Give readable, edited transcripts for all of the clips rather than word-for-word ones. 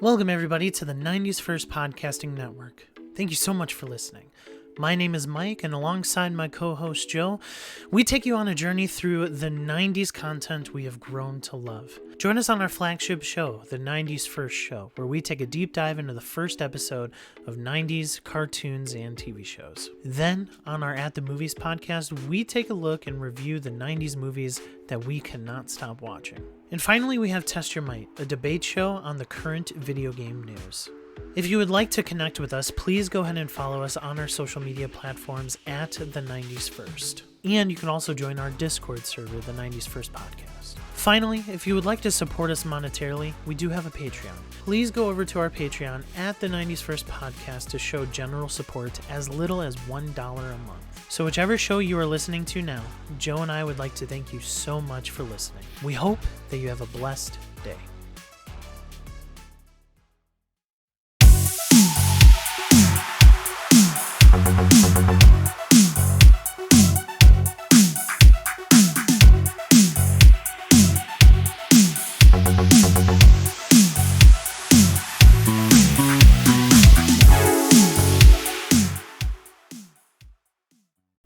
Welcome, everybody, to the 90s First Podcasting Network. Thank you so much for listening. My name is Mike, and alongside my co-host Joe, we take you on a journey through the 90s content we have grown to love. Join us on our flagship show, the 90s First Show, where we take a deep dive into the first episode of 90s cartoons and TV shows. Then, on our At the Movies podcast, we take a look and review the 90s movies that we cannot stop watching. And finally, we have Test Your Might, a debate show on the current video game news. If you would like to connect with us, please go ahead and follow us on our social media platforms at the 90s First. And you can also join our Discord server, the 90s First Podcast. Finally, if you would like to support us monetarily, we do have a Patreon. Please go over to our Patreon at the 90s First Podcast to show general support as little as $1 a month. So whichever show you are listening to now, Joe and I would like to thank you so much for listening. We hope that you have a blessed day.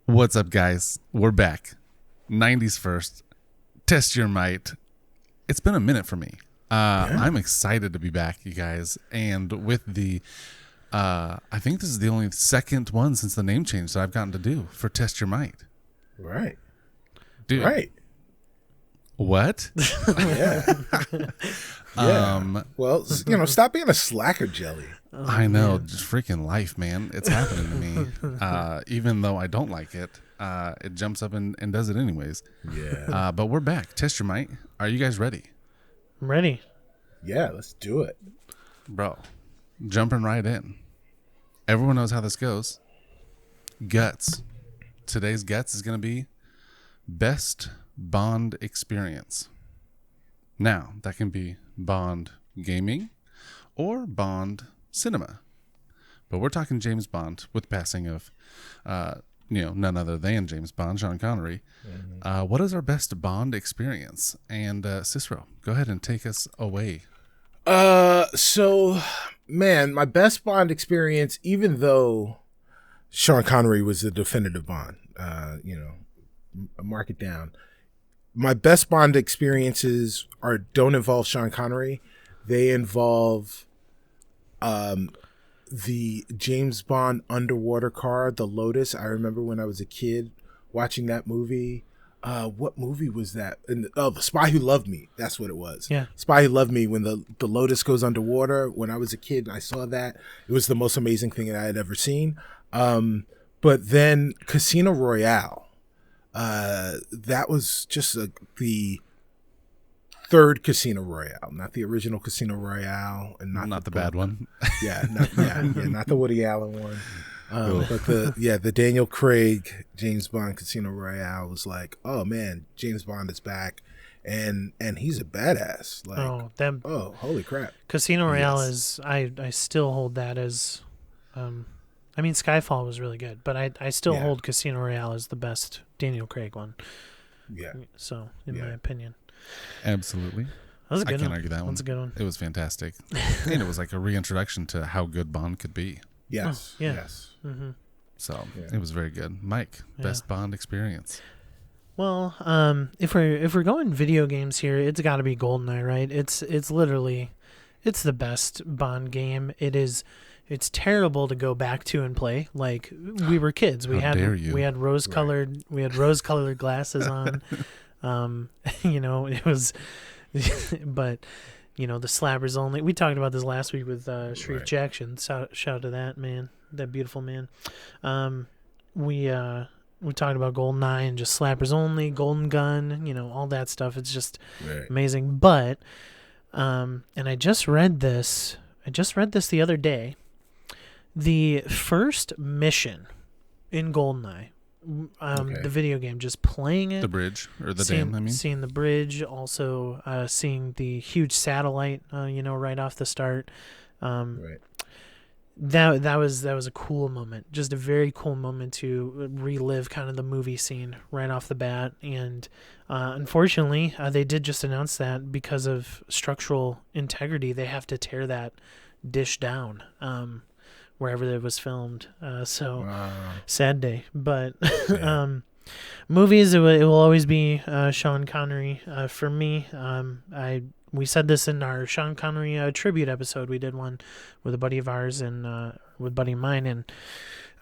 What's up, guys? We're back. 90s First. Test Your Might. It's been a minute for me. I'm excited to be back, you guys. And with the, I think this is the only second one since the name change that I've gotten to do for Test Your Might. Right. Dude. Right. What? Yeah. Yeah. Well, stop being a slacker, Jelly. Oh, I know. man. Just freaking life, man. It's happening to me. Even though I don't like it, it jumps up and does it anyways. Yeah. But we're back. Test Your Might. Are you guys ready? I'm ready. Yeah, let's do it. Bro, jumping right in. Everyone knows how this goes. Guts. Today's Guts is going to be best Bond experience. Now, that can be Bond gaming or Bond cinema. But we're talking James Bond with passing of, none other than James Bond, Sean Connery. Mm-hmm. What is our best Bond experience? And Cicero, go ahead and take us away. So, man, my best Bond experience, even though Sean Connery was the definitive Bond, mark it down. My best Bond experiences don't involve Sean Connery. They involve the James Bond underwater car, the Lotus. I remember when I was a kid watching that movie. What movie was that? The Spy Who Loved Me. That's what it was. Yeah. Spy Who Loved Me, when the Lotus goes underwater. When I was a kid and I saw that, it was the most amazing thing that I had ever seen. But then Casino Royale. That was just the third Casino Royale, not the original Casino Royale, and not the bad one. Yeah, not the Woody Allen one. But the Daniel Craig James Bond Casino Royale was like, oh man, James Bond is back, and he's a badass. Like, holy crap! Casino Royale is I still hold that as, Skyfall was really good, but I still hold Casino Royale as the best Daniel Craig one. Yeah. So in my opinion. Absolutely. That was a good I can't one. argue that one. That's a good one. It was fantastic. And it was like a reintroduction to how good Bond could be. Yes. Oh, yeah. Yes. Mm-hmm. So it was very good. Mike, best Bond experience. Well, if we're going video games here, it's got to be GoldenEye, right? It's literally, it's the best Bond game. It's terrible to go back to and play. Like, we were kids. We had rose-colored glasses on. It was, but the slappers only. We talked about this last week with Sharif Jackson. Shout out to that man, that beautiful man. We talked about GoldenEye and just slappers only, Golden Gun, all that stuff. It's just amazing. But and I just read this the other day. The first mission in GoldenEye, the video game, just playing it. The bridge, or the dam, Seeing the bridge, also seeing the huge satellite, right off the start. that was a cool moment, just a very cool moment to relive kind of the movie scene right off the bat. And unfortunately, they did just announce that because of structural integrity, they have to tear that dish down wherever it was filmed. So sad day, but movies, it will always be Sean Connery for me. We said this in our Sean Connery tribute episode. We did one with a buddy of ours and with a buddy of mine, and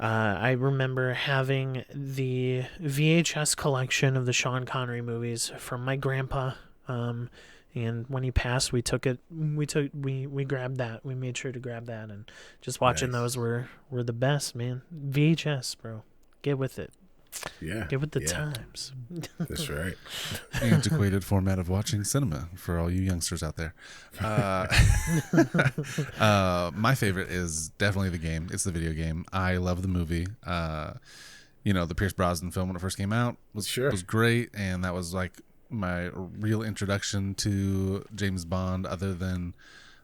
I remember having the VHS collection of the Sean Connery movies from my grandpa. And when he passed, we grabbed that. We made sure to grab that, and just watching those were the best, man. VHS, bro. Get with it. Yeah. Get with the times. That's right. Antiquated format of watching cinema for all you youngsters out there. My favorite is definitely the game. It's the video game. I love the movie. The Pierce Brosnan film when it first came out was great, and that was like my real introduction to James Bond, other than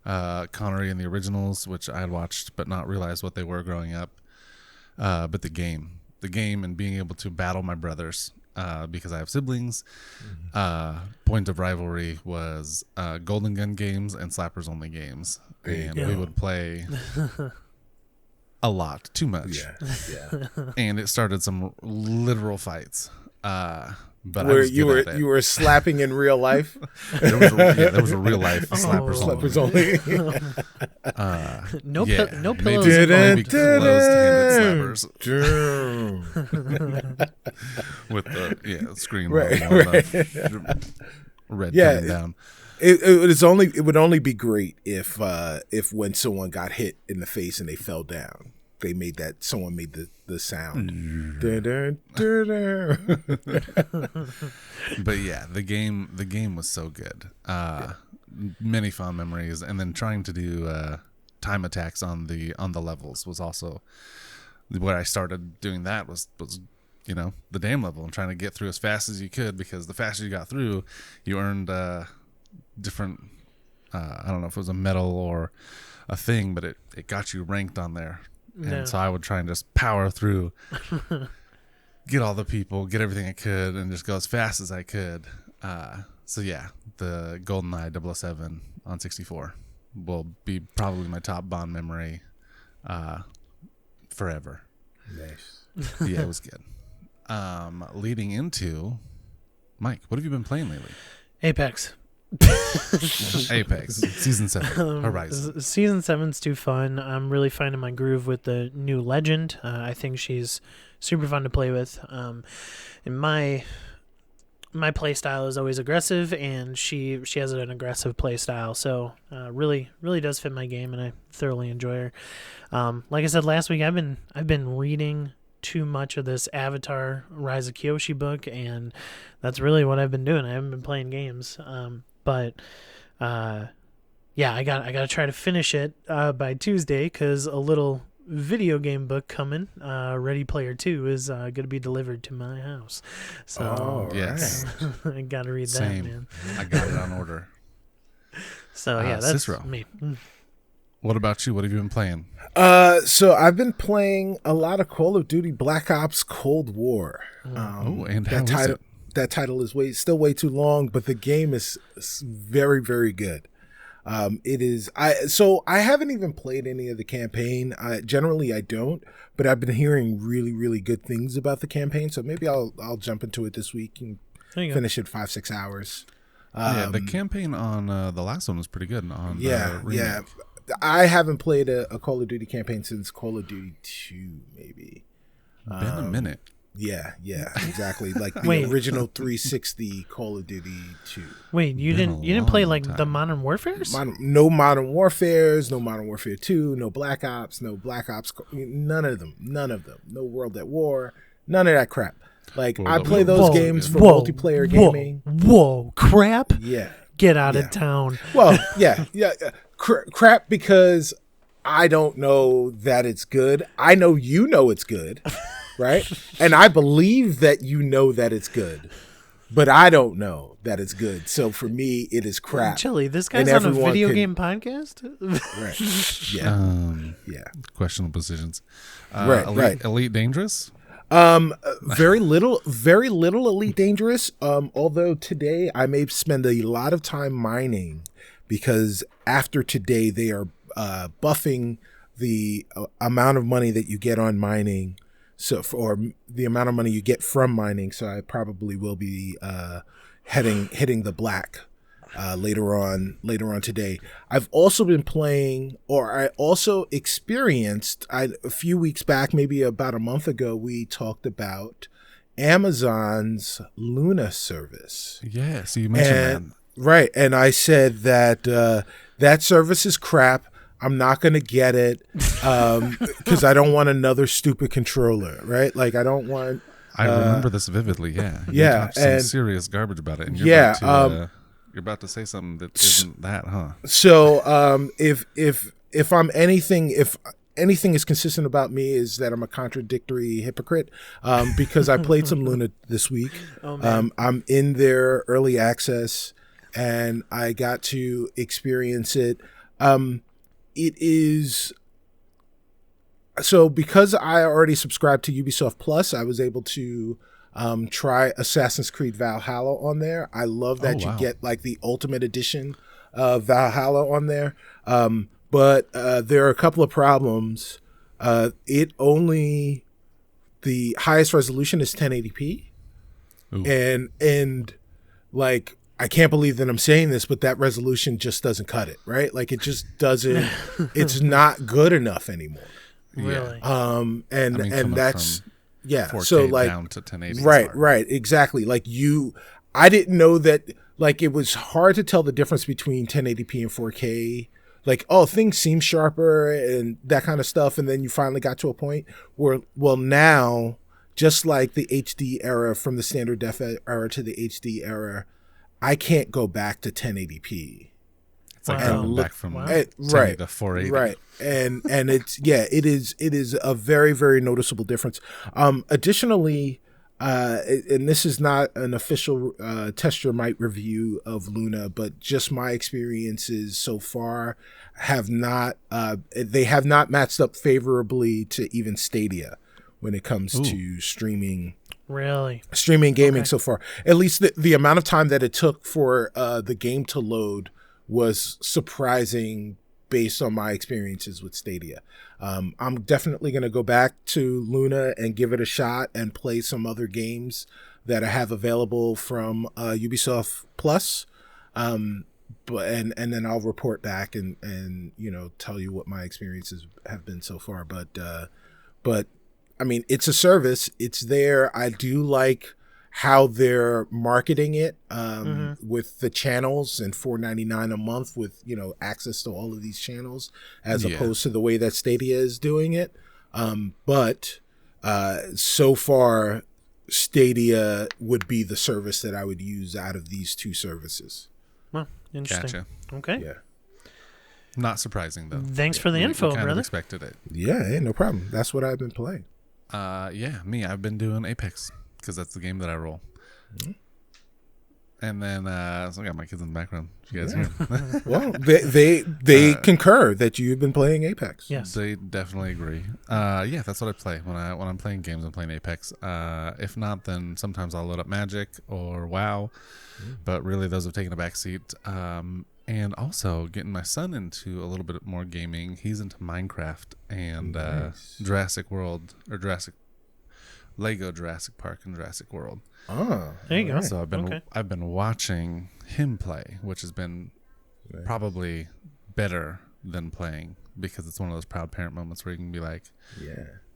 Connery and the originals, which I had watched but not realized what they were growing up. But the game and being able to battle my brothers, because I have siblings. Point of rivalry was Golden Gun games and Slappers Only games, and we would play a lot, too much. Yeah. And it started some literal fights. But where you were slapping in real life. There was a real life Slappers Only. No pillows. Closed-handed slappers with the screen red coming down. It would only be great if when someone got hit in the face and they fell down, someone made the sound. But yeah, the game was so good. Many fond memories, and then trying to do time attacks on the levels was also where I started doing. That was the dam level, and trying to get through as fast as you could, because the faster you got through, you earned different I don't know if it was a medal or a thing, but it got you ranked on there. And so I would try and just power through, get all the people, get everything I could, and just go as fast as I could. So yeah, the GoldenEye 007 on 64 will be probably my top Bond memory forever. Nice. Yeah, it was good. Leading into, Mike, what have you been playing lately? Apex. Apex Season 7 Horizon. Season 7's too fun. I'm really finding my groove with the new Legend. I think she's super fun to play with. And my play style is always aggressive, and she has an aggressive play style. So really does fit my game, and I thoroughly enjoy her. Like I said last week, I've been reading too much of this Avatar Rise of Kyoshi book, and that's really what I've been doing. I haven't been playing games. But I gotta try to finish it by Tuesday, because a little video game book coming, Ready Player 2, is gonna be delivered to my house. So yes, I gotta read Same. that, man. I got it on order. So that's Cicero. me. What about you? What have you been playing? So I've been playing a lot of Call of Duty Black Ops Cold War. And how is it? That title is still way too long, but the game is very, very good. It is. I haven't even played any of the campaign. Generally I don't, but I've been hearing really, really good things about the campaign. So maybe I'll jump into it this week and finish it 5-6 hours. The campaign on the last one was pretty good. Yeah. I haven't played a Call of Duty campaign since Call of Duty 2, maybe. Been a minute. Yeah, exactly. Like the original 360 Call of Duty 2. Wait, you didn't play like the Modern Warfares? No Modern Warfares, no Modern Warfare 2, no Black Ops, no Black Ops, none of them. No World at War, none of that crap. Like I play those games for multiplayer gaming. Whoa, crap? Yeah. Get out of town. Well, yeah. Crap, because I don't know that it's good. I know you know it's good. Right? And I believe that you know that it's good. but I don't know that it's good. So for me, it is crap. Chili, this guy's And on a everyone video could- game podcast? Right. Yeah. Yeah. Questionable positions. Right. Elite Dangerous. Very little Elite Dangerous. Although today I may spend a lot of time mining because after today they are buffing the amount of money that you get on mining. Or the amount of money you get from mining. So I probably will be hitting the black later on today. I've also been playing, or I also experienced, a few weeks back, maybe about a month ago, we talked about Amazon's Luna service. Yes, you mentioned that. Right. And I said that that service is crap. I'm not going to get it because I don't want another stupid controller, right? Like I don't want... I remember this vividly, yeah. You talked some serious garbage about it. And you're about to say something that isn't that, huh? So if I'm anything... If anything is consistent about me is that I'm a contradictory hypocrite because I played some Luna this week. Oh, I'm in their early access and I got to experience it. It is so because I already subscribed to Ubisoft Plus, I was able to try Assassin's Creed Valhalla on there. I love that you get like the Ultimate Edition of Valhalla on there. But there are a couple of problems. The highest resolution is 1080p. Ooh. And like I can't believe that I'm saying this, but that resolution just doesn't cut it, right? Like it just doesn't. It's not good enough anymore. Really? And that's 4K so like down to 1080. Right, exactly. Like I didn't know that. Like it was hard to tell the difference between 1080p and 4K. Like, oh, things seem sharper and that kind of stuff, and then you finally got to a point where, well, now just like the HD era from the standard def era to the HD era. I can't go back to 1080p. It's like going back from 1080 to 480. Right. And it's it is a very, very noticeable difference. Additionally, and this is not an official Test Your Might review of Luna, but just my experiences so far have not matched up favorably to even Stadia when it comes to streaming. Really? Streaming gaming so far. At least the amount of time that it took for the game to load was surprising based on my experiences with Stadia. I'm definitely going to go back to Luna and give it a shot and play some other games that I have available from Ubisoft Plus. But then I'll report back and tell you what my experiences have been so far. But I mean, it's a service. It's there. I do like how they're marketing it with the channels and $4.99 a month with access to all of these channels as opposed to the way that Stadia is doing it. But so far, Stadia would be the service that I would use out of these two services. Well, interesting. Gotcha. Okay. Yeah. Not surprising though. Thanks for the info, kind brother. Of expected it. Yeah, no problem. That's what I've been playing. I've been doing Apex because that's the game that I roll. Mm-hmm. And then so I got my kids in the background. You guys hear? Well, they concur that you've been playing Apex. Yes, they definitely agree. That's what I play when I'm playing games. I'm playing Apex. If not, then sometimes I'll load up Magic or WoW. But really, those have taken a back seat. And also getting my son into a little bit more gaming. He's into Minecraft and Jurassic World or Lego Jurassic Park and Jurassic World. Oh, there you go. So I've been watching him play, which has been probably better than playing because it's one of those proud parent moments where you can be like,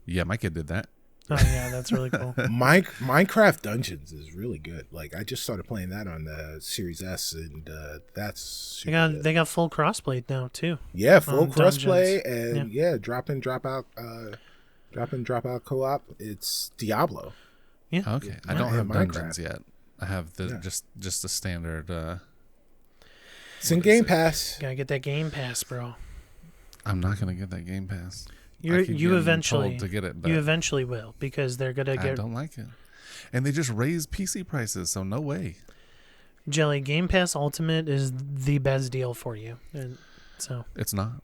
yeah, my kid did that. Oh yeah, that's really cool. Minecraft Dungeons is really good. Like I just started playing that on the Series S, and that's they got full crossplay now too. Yeah, full crossplay and drop in, drop out co-op. It's Diablo. Yeah. Okay, I don't have Dungeons yet. I have just the standard. It's in Game Pass. Gotta get that Game Pass, bro. I'm not gonna get that Game Pass. You eventually to get it, you eventually will because they're gonna get. I don't like it. And they just raised PC prices, so no way. Jelly, Game Pass Ultimate is the best deal for you. And so It's not.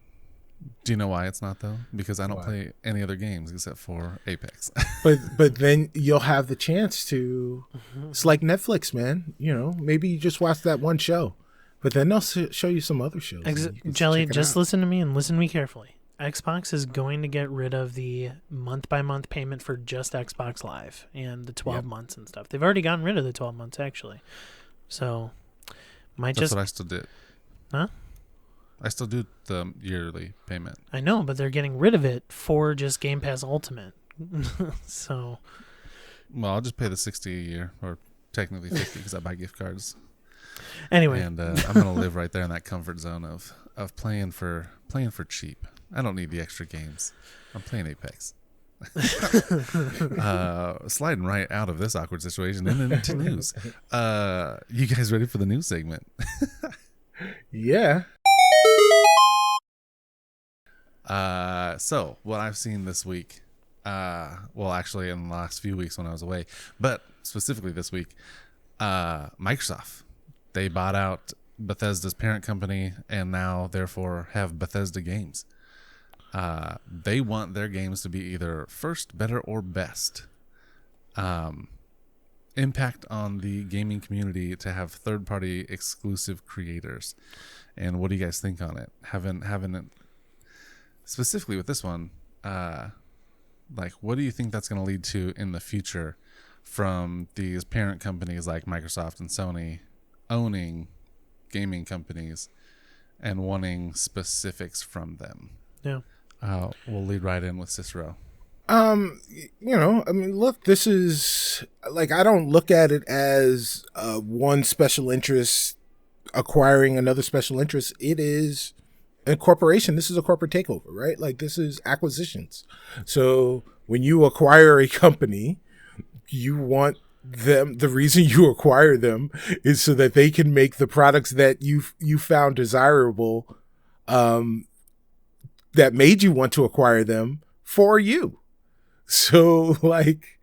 Do you know why it's not, though? Because I don't Why? play any other games except for Apex. But then you'll have the chance to. It's like Netflix, man. You know, maybe you just watch that one show, but then they'll show you some other shows. and you can Jelly, check it just out. listen to me and listen to me carefully. Xbox is going to get rid of the month-by-month payment for just Xbox Live and the 12 Yep. months and stuff. They've already gotten rid of the 12 months, actually. So, might That's just... what I still did. Huh? I still do the yearly payment. I know, but they're getting rid of it for just Game Pass Ultimate. So, Well, I'll just pay the $60 a year, or technically $50 because I buy gift cards. anyway. And I'm gonna live right there in that comfort zone of playing for cheap. I don't need the extra games. I'm playing Apex. Sliding right out of this awkward situation and into news. You guys ready for the news segment? Yeah. So what I've seen this week, well, actually in the last few weeks when I was away, but specifically this week, Microsoft, they bought out Bethesda's parent company and now therefore have Bethesda Games. They want their games to be either first, better, or best. Impact on the gaming community to have third-party exclusive creators. And what do you guys think on it? Having it specifically with this one, like, what do you think that's going to lead to in the future from these parent companies like Microsoft and Sony owning gaming companies and wanting specifics from them? Yeah. We'll lead right in with Cicero. You know, I mean, look, this is like, I don't look at it as one special interest acquiring another special interest. It is a corporation. This is a corporate takeover, right? Like, this is acquisitions. So when you acquire a company, you want them, the reason you acquire them is so that they can make the products that you found desirable, that made you want to acquire them for you. So, like,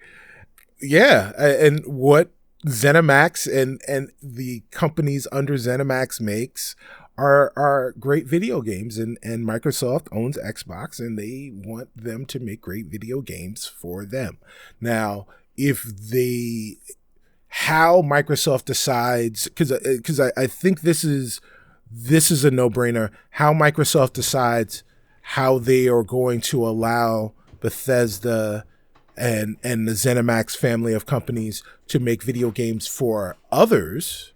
yeah, and what ZeniMax and the companies under ZeniMax makes are great video games, and Microsoft owns Xbox, and they want them to make great video games for them. Now, how Microsoft decides, because I think this is a no-brainer, how Microsoft decides how they are going to allow Bethesda and the ZeniMax family of companies to make video games for others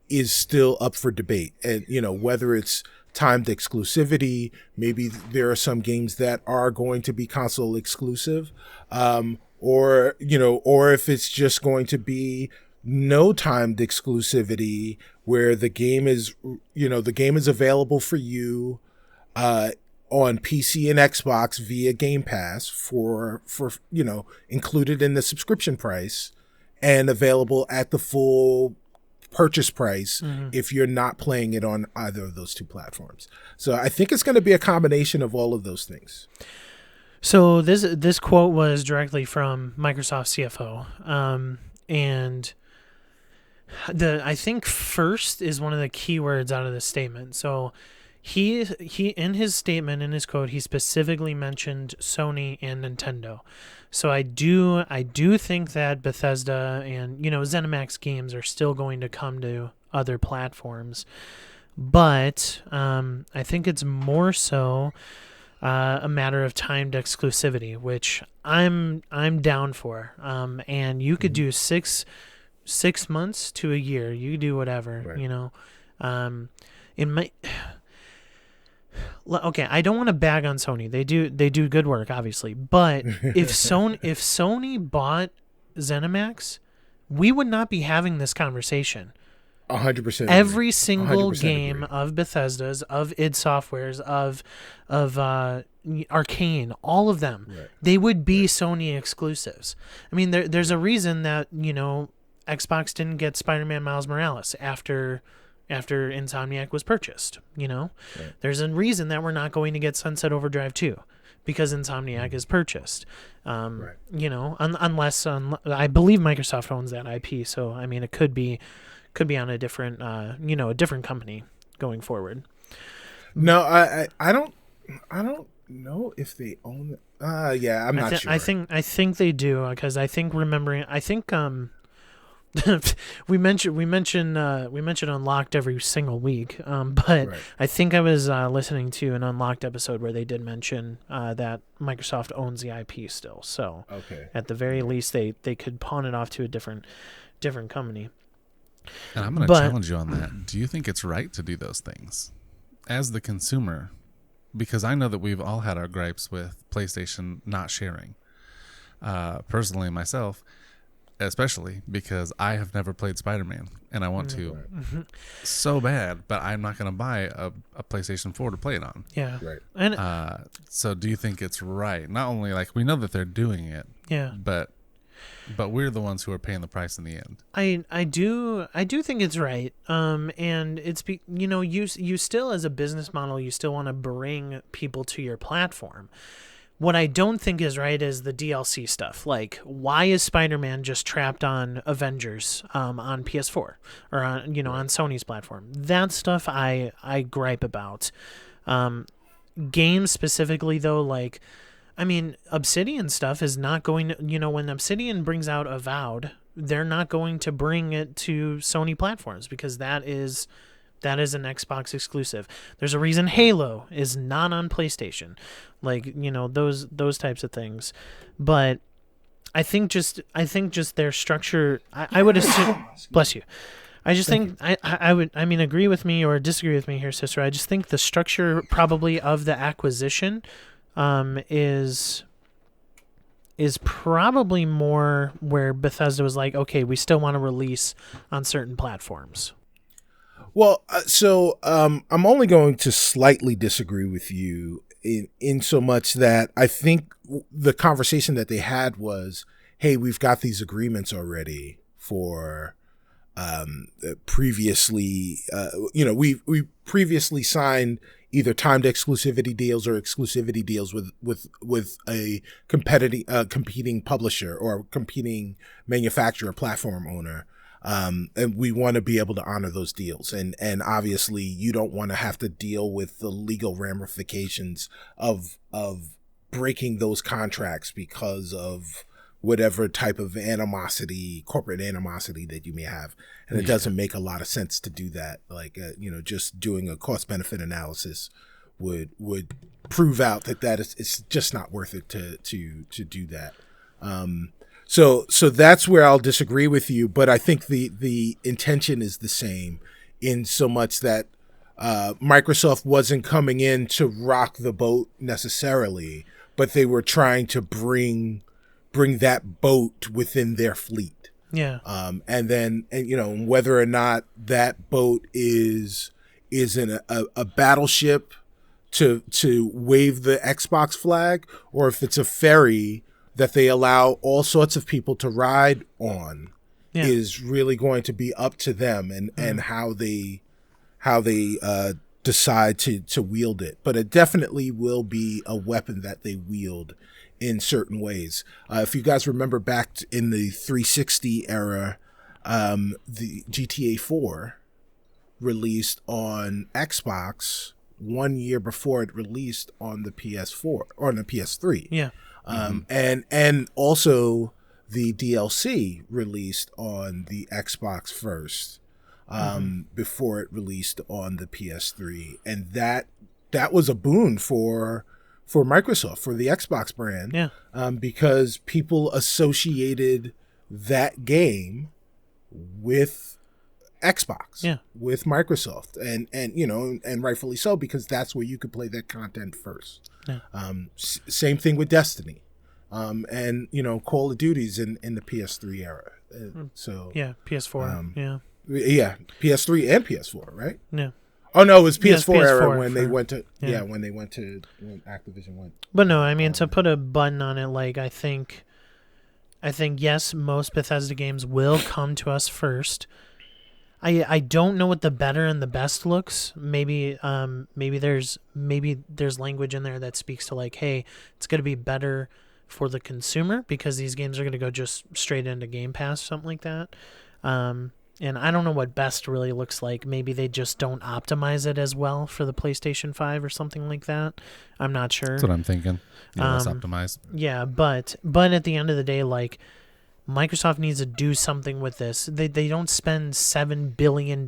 is still up for debate. And, you know, whether it's timed exclusivity, maybe there are some games that are going to be console exclusive, or if it's just going to be no timed exclusivity where the game is available for you, on PC and Xbox via Game Pass for included in the subscription price and available at the full purchase price if you're not playing it on either of those two platforms. So I think it's going to be a combination of all of those things. So this quote was directly from Microsoft CFO, and I think first is one of the key words out of this statement. So he in his statement, in his quote, he specifically mentioned Sony and Nintendo. So I do think that Bethesda and ZeniMax games are still going to come to other platforms, but I think it's more so a matter of timed exclusivity, which I'm down for. And you could do 6 months to a year. You could do whatever, right. In my okay, I don't want to bag on Sony. They do good work, obviously. But if Sony bought ZeniMax, we would not be having this conversation. 100%. Every single 100% game agree. of Bethesda's, of id Software's, of Arcane, all of them, Right. they would be Sony exclusives. I mean, there's a reason that Xbox didn't get Spider-Man Miles Morales after Insomniac was purchased. Right. There's a reason that we're not going to get Sunset Overdrive 2. because Insomniac is purchased. Right. You know, unless I believe Microsoft owns that IP, so I mean it could be on a different a different company going forward. No, I don't know if they own it. I'm not sure. I think they do, because I think we mention Unlocked every single week, but Right. I think I was listening to an Unlocked episode where they did mention that Microsoft owns the IP still. So Okay. at the very least, they could pawn it off to a different company. And I'm going to challenge you on that. Do you think it's right to do those things as the consumer? Because I know that we've all had our gripes with PlayStation not sharing. Personally, myself, especially because I have never played Spider-Man and I want to so bad, but I'm not going to buy a PlayStation 4 to play it on. Yeah. Right. And so do you think it's right? Not only like we know that they're doing it, yeah, but we're the ones who are paying the price in the end. I do think it's right. And it's you still, as a business model, you still want to bring people to your platform. What I don't think is right is the DLC stuff. Like, why is Spider-Man just trapped on Avengers on PS4 or on on Sony's platform? That stuff I gripe about. Games specifically though, like, I mean, Obsidian stuff is not going to, when Obsidian brings out Avowed, they're not going to bring it to Sony platforms because that is an Xbox exclusive. There's a reason Halo is not on PlayStation. Like, those types of things. But I think just their structure, I would assume, bless you. I just think I would agree with me or disagree with me here, Cicero. I just think the structure probably of the acquisition is probably more where Bethesda was like, okay, we still want to release on certain platforms. Well, I'm only going to slightly disagree with you in so much that I think the conversation that they had was, hey, we've got these agreements already for previously, we previously signed either timed exclusivity deals or exclusivity deals with a competing publisher or competing manufacturer, platform owner. And we want to be able to honor those deals. And obviously you don't want to have to deal with the legal ramifications of breaking those contracts because of whatever type of animosity, corporate animosity that you may have. And it doesn't make a lot of sense to do that. Like, just doing a cost benefit analysis would prove out that it's just not worth it to do that. So that's where I'll disagree with you, but I think the intention is the same in so much that Microsoft wasn't coming in to rock the boat necessarily, but they were trying to bring that boat within their fleet. Yeah. And whether or not that boat is in a battleship to wave the Xbox flag, or if it's a ferry that they allow all sorts of people to ride on, is really going to be up to them and how they decide to wield it. But it definitely will be a weapon that they wield in certain ways. If you guys remember back in the 360 era, the GTA 4 released on Xbox 1 year before it released on the PS4 or on the PS3. Yeah. And also the DLC released on the Xbox first, before it released on the PS3. And that was a boon for Microsoft, for the Xbox brand. Yeah. Because people associated that game with Xbox, with Microsoft, and rightfully so, because that's where you could play that content first. Yeah. Same thing with Destiny, and Call of Duty's in the PS3 era. PS4. PS3 and PS4, right? Yeah. Oh no, it was PS4 PS4 era when they went to when Activision went. But no, to put a button on it, like I think yes, most Bethesda games will come to us first. I don't know what the better and the best looks. Maybe there's language in there that speaks to like, hey, it's going to be better for the consumer because these games are going to go just straight into Game Pass, something like that. And I don't know what best really looks like. Maybe they just don't optimize it as well for the PlayStation 5 or something like that. I'm not sure. That's what I'm thinking. Yeah, less optimized. Yeah, but at the end of the day, like, Microsoft needs to do something with this. They don't spend $7 billion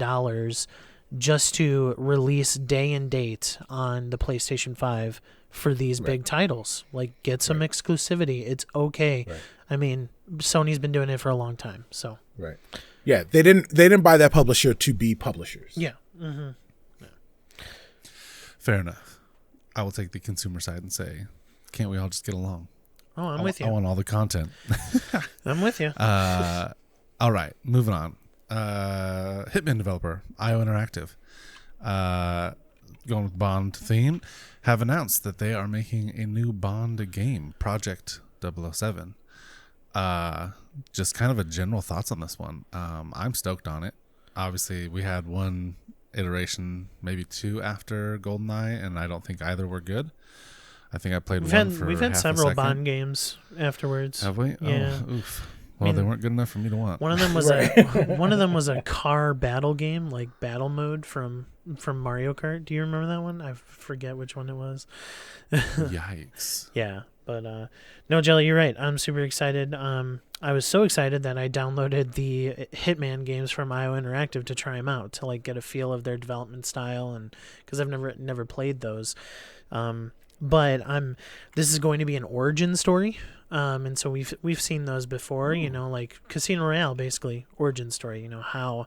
just to release day and date on the PlayStation 5 for these big titles. Like, get some exclusivity. It's okay. Right. I mean, Sony's been doing it for a long time, so. Right. Yeah, they didn't buy that publisher to be publishers. Yeah. Mm-hmm. Fair enough. I will take the consumer side and say, can't we all just get along? Oh, I'm with you. I want all the content. I'm with you. All right, moving on. Hitman developer, IO Interactive, going with Bond theme, have announced that they are making a new Bond game, Project 007. Just kind of a general thoughts on this one. I'm stoked on it. Obviously, we had one iteration, maybe two after GoldenEye, and I don't think either were good. I think I played one for We've had half several a second. Bond games afterwards. Have we? Yeah. Oh, oof. Well, they weren't good enough for me to want. One of them was a car battle game, like battle mode from Mario Kart. Do you remember that one? I forget which one it was. Yikes. Yeah, but no, Jelly, you're right. I'm super excited. I was so excited that I downloaded the Hitman games from IO Interactive to try them out, to like get a feel of their development style, and because I've never played those. But this is going to be an origin story. And so we've seen those before, you know, like Casino Royale, basically origin story, you know, how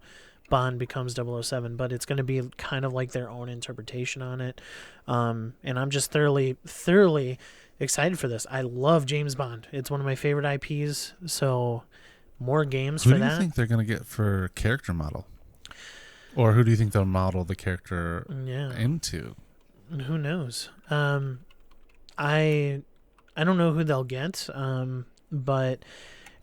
Bond becomes 007, but it's going to be kind of like their own interpretation on it. And I'm just thoroughly excited for this. I love James Bond. It's one of my favorite IPs. So more games for that. Who do you think they're going to get for character model? Or who do you think they'll model the character into? Who knows? I don't know who they'll get, but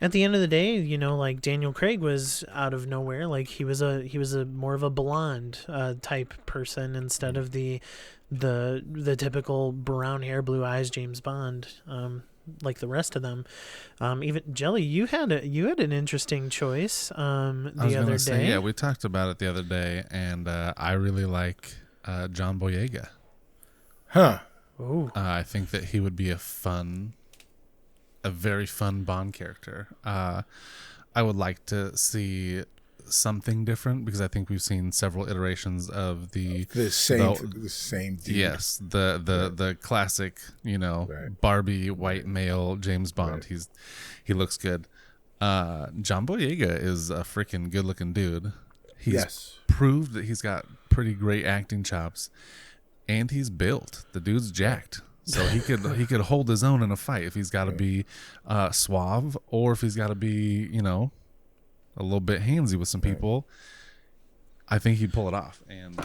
at the end of the day, you know, like Daniel Craig was out of nowhere. Like he was a more of a blonde type person instead of the typical brown hair, blue eyes James Bond, like the rest of them. Even Jelly, you had an interesting choice the other day. Yeah, we talked about it the other day, and I really like John Boyega. Huh. Ooh. I think that he would be a very fun Bond character. I would like to see something different because I think we've seen several iterations of the same dude. Yes, the classic, you know, Barbie white male James Bond. Right. He looks good. John Boyega is a freaking good looking dude. He's proved that he's got pretty great acting chops. And he's built. The dude's jacked, so he could hold his own in a fight if he's got to be suave, or if he's got to be, you know, a little bit handsy with some people. I think he'd pull it off, and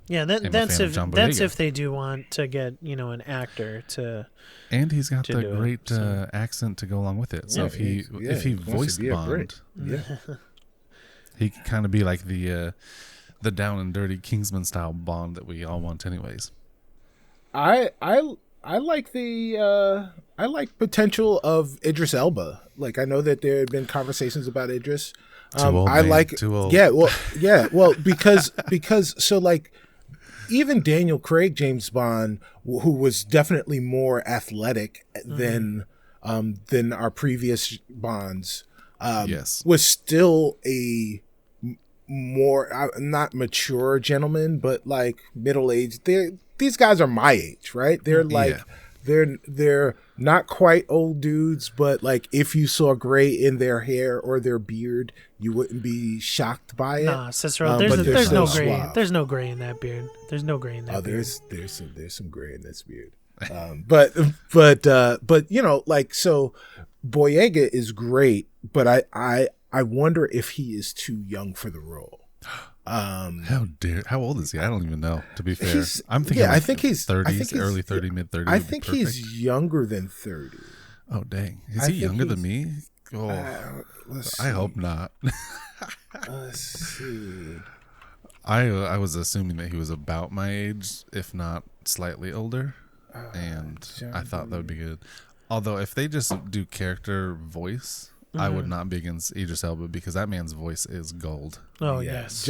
that's if they do want to get, you know, an actor to. And he's got the great accent to go along with it. So if he voiced Bond, he could kind of be like the down and dirty Kingsman style Bond that we all want anyways. I like I like potential of Idris Elba. Like, I know that there had been conversations about Idris. Too old. Well, because so like even Daniel Craig James Bond, who was definitely more athletic than our previous Bonds, was still a more not mature gentleman, but like middle-aged. These guys are my age, right? They're like they're not quite old dudes, but like if you saw gray in their hair or their beard, you wouldn't be shocked by it. Nah, Cicero, there's no gray. Suave. There's no gray in that beard. There's no gray in that beard. There's some gray in this beard. But you know, like, so Boyega is great, but I wonder if he is too young for the role. How old is he? I don't even know, to be fair. I'm thinking I think he's 30s, early 30s, mid 30s. I think he's younger than 30. Oh, dang. Is he younger than me? Oh, Let's I hope not. Let's see. I was assuming that he was about my age, if not slightly older, and I thought that would be good. Although if they just do character voice, I would not be against Idris Elba because that man's voice is gold. Oh yes.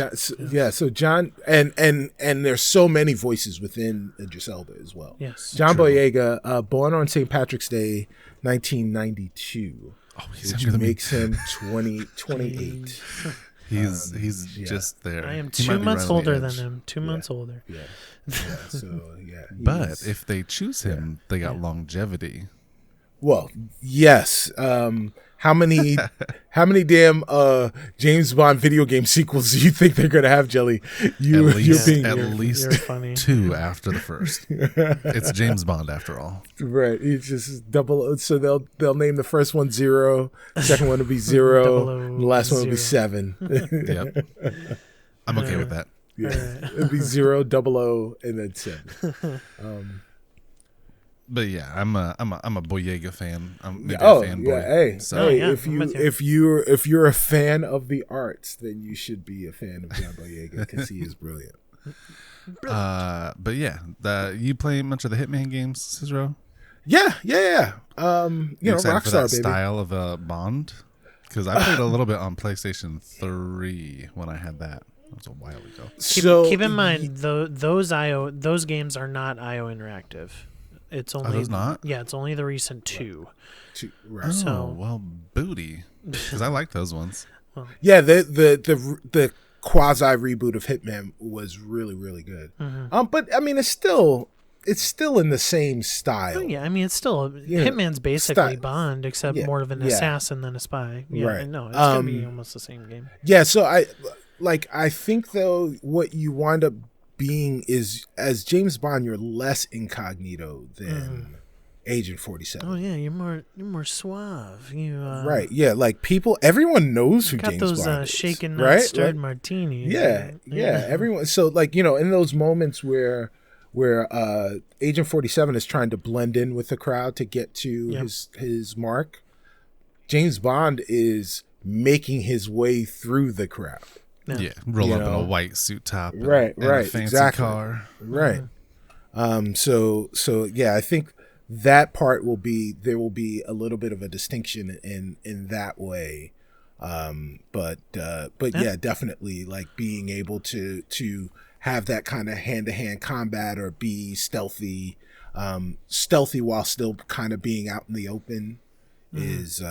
So John and there's so many voices within Idris Elba as well. Yes. John Boyega, born on St. Patrick's Day, 1992. Oh, he's which younger than me. makes him 28. He's just there. I am He might 2 be months right on the older than edge. him. 2 months older. Yeah. So yeah. But if they choose him, they got longevity. Well, yes. How many damn James Bond video game sequels do you think they're gonna have, Jelly? At least you're funny. 2 after the first. It's James Bond after all. Right. It's just double. So they'll name the first one 0, second one will be 0, and the last one will be 7. Yep. I'm okay with that. Yeah, it'll be 0, 00, and then 7. But yeah, I'm a Boyega fan. I'm maybe a fanboy. Yeah. Hey, so hey, yeah, if you're a fan of the arts, then you should be a fan of John Boyega because he is brilliant. But yeah, you play much of the Hitman games, Cicero? Yeah. You excited for Rockstar, that baby. style of a Bond? Because I played a little bit on PlayStation 3 when I had that. That was a while ago. Keep in mind those games are not IO Interactive. It's only those not? Yeah, it's only the recent 2. Right. Oh, So- well, booty. Because I like those ones. Yeah, the quasi reboot of Hitman was really, really good. But I mean, it's still in the same style. Oh, yeah, I mean it's still Hitman's basically Style. Bond except more of an assassin than a spy. Yeah, Right. No, it's gonna be almost the same game. Yeah, so I think though what you wind up being is as James Bond, you're less incognito than Agent 47. Oh yeah, you're more suave. You Right? Yeah, like everyone knows who got James those Bond is, shaken, not right? stirred Like, martinis. yeah, everyone. So like in those moments where Agent 47 is trying to blend in with the crowd to get to his mark, James Bond is making his way through the crowd. Yeah, roll up in a white suit top. And Right, a fancy exactly. car. Right. So yeah, I think that part there will be a little bit of a distinction in that way. But yeah, definitely like being able to have that kind of hand-to-hand combat or be stealthy while still kind of being out in the open is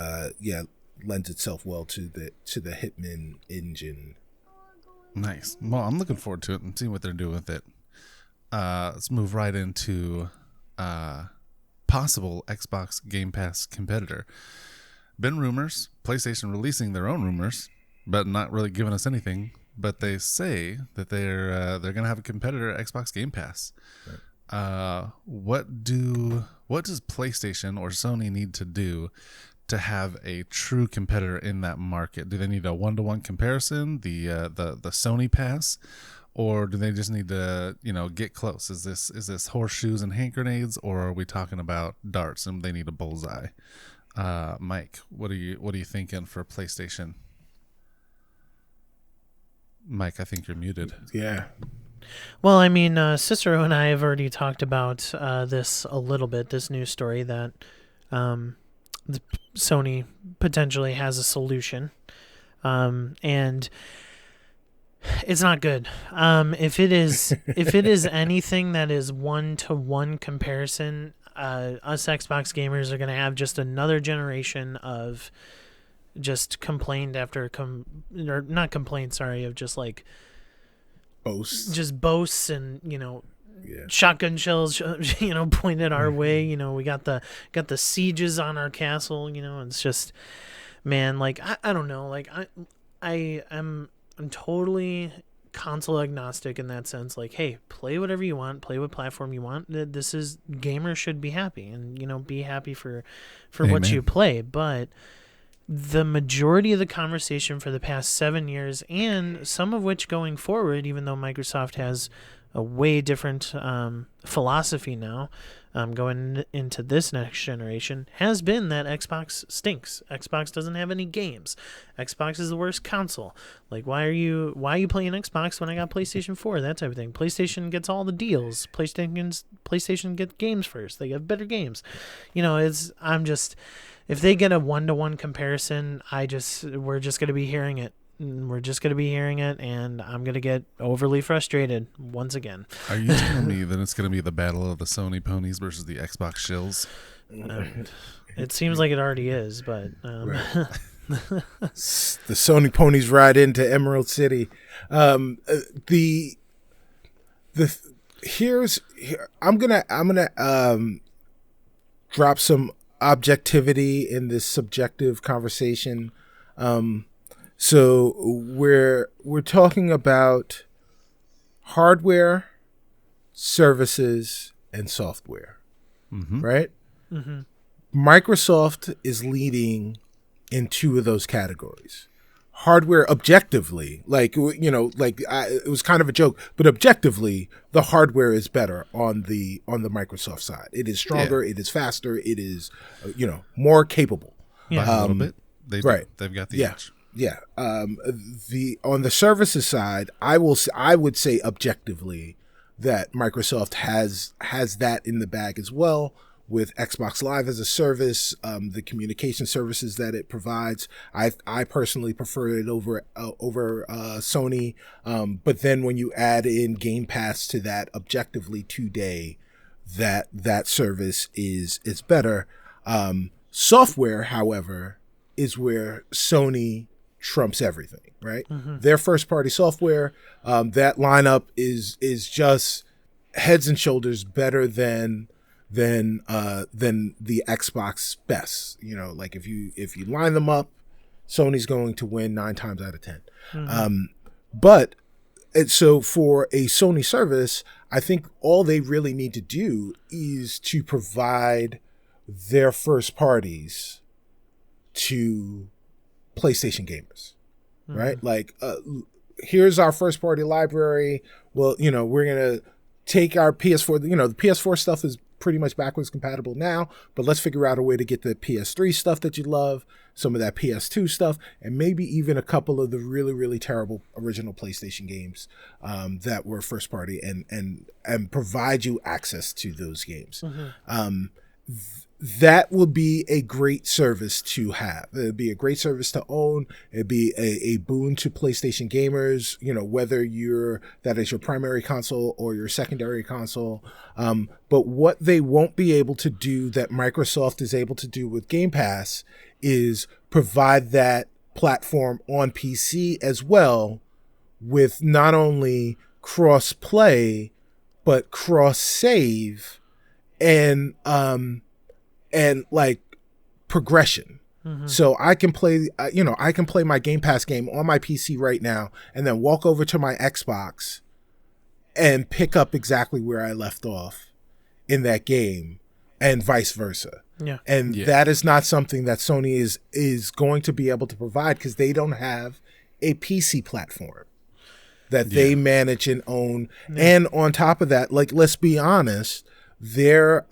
lends itself well to the Hitman engine. Nice. Well, I'm looking forward to it and seeing what they're doing with it. Let's move right into possible Xbox Game Pass competitor. Been rumors, PlayStation releasing their own rumors, but not really giving us anything. But they say that they're going to have a competitor, Xbox Game Pass. Right. What does PlayStation or Sony need to do to have a true competitor in that market? Do they need a 1-to-1 comparison, the Sony pass, or do they just need to get close? Is this horseshoes and hand grenades, or are we talking about darts and they need a bullseye? Mike, what are you thinking for PlayStation? Mike, I think you're muted. Yeah. Well, I mean, Cicero and I have already talked about this a little bit. This news story that Sony potentially has a solution, and it's not good. If it is anything that is 1-to-1 comparison, us Xbox gamers are going to have just another generation of just complaint after or not complaint, sorry, of just like boasts and shotgun shells pointed our way. We got the sieges on our castle, and it's just, man, like I don't know, like I'm totally console agnostic in that sense. Like, hey, play whatever you want, play what platform you want. This is, gamers should be happy and be happy for what you play. But the majority of the conversation for the past 7 years, and some of which going forward, even though Microsoft has way different philosophy now, going into this next generation, has been that Xbox stinks. Xbox doesn't have any games. Xbox is the worst console. Like, why are you playing Xbox when I got PlayStation 4? That type of thing. PlayStation gets all the deals. PlayStation get games first. They have better games. If they get a 1-to-1 comparison, we're just going to be hearing it. We're just going to be hearing it, and I'm going to get overly frustrated once again. Are you telling me that it's going to be the battle of the Sony ponies versus the Xbox shills? It seems like it already is, but... Right. The Sony ponies ride into Emerald City. I'm gonna drop some objectivity in this subjective conversation. So we're talking about hardware, services, and software, right? Mm-hmm. Microsoft is leading in two of those categories. Hardware, objectively, it was kind of a joke, but objectively, the hardware is better on the Microsoft side. It is stronger, it is faster, it is more capable. By a little bit, they've got the edge. Yeah. On the services side, I would say objectively that Microsoft has that in the bag as well, with Xbox Live as a service, the communication services that it provides. I personally prefer it over Sony. But then when you add in Game Pass to that, objectively today, that service is better. Software, however, is where Sony trumps everything, right? Mm-hmm. Their first party software, that lineup is just heads and shoulders better than the Xbox best. Like if you line them up, Sony's going to win 9 times out of 10. Mm-hmm. So for a Sony service, I think all they really need to do is to provide their first parties to PlayStation gamers, right? Like, here's our first party library. Well, we're going to take our PS4, the PS4 stuff is pretty much backwards compatible now, but let's figure out a way to get the PS3 stuff that you love, some of that PS2 stuff, and maybe even a couple of the really, really terrible original PlayStation games that were first party, and provide you access to those games. Mm-hmm. That would be a great service to have. It'd be a great service to own. It'd be a boon to PlayStation gamers, whether that is your primary console or your secondary console. But what they won't be able to do that Microsoft is able to do with Game Pass is provide that platform on PC as well, with not only cross-play, but cross-save and like progression. Mm-hmm. So I can play, my Game Pass game on my PC right now, and then walk over to my Xbox and pick up exactly where I left off in that game, and vice versa. Yeah. And that is not something that Sony is going to be able to provide, because they don't have a PC platform that they manage and own. Yeah. And on top of that, like, let's be honest, their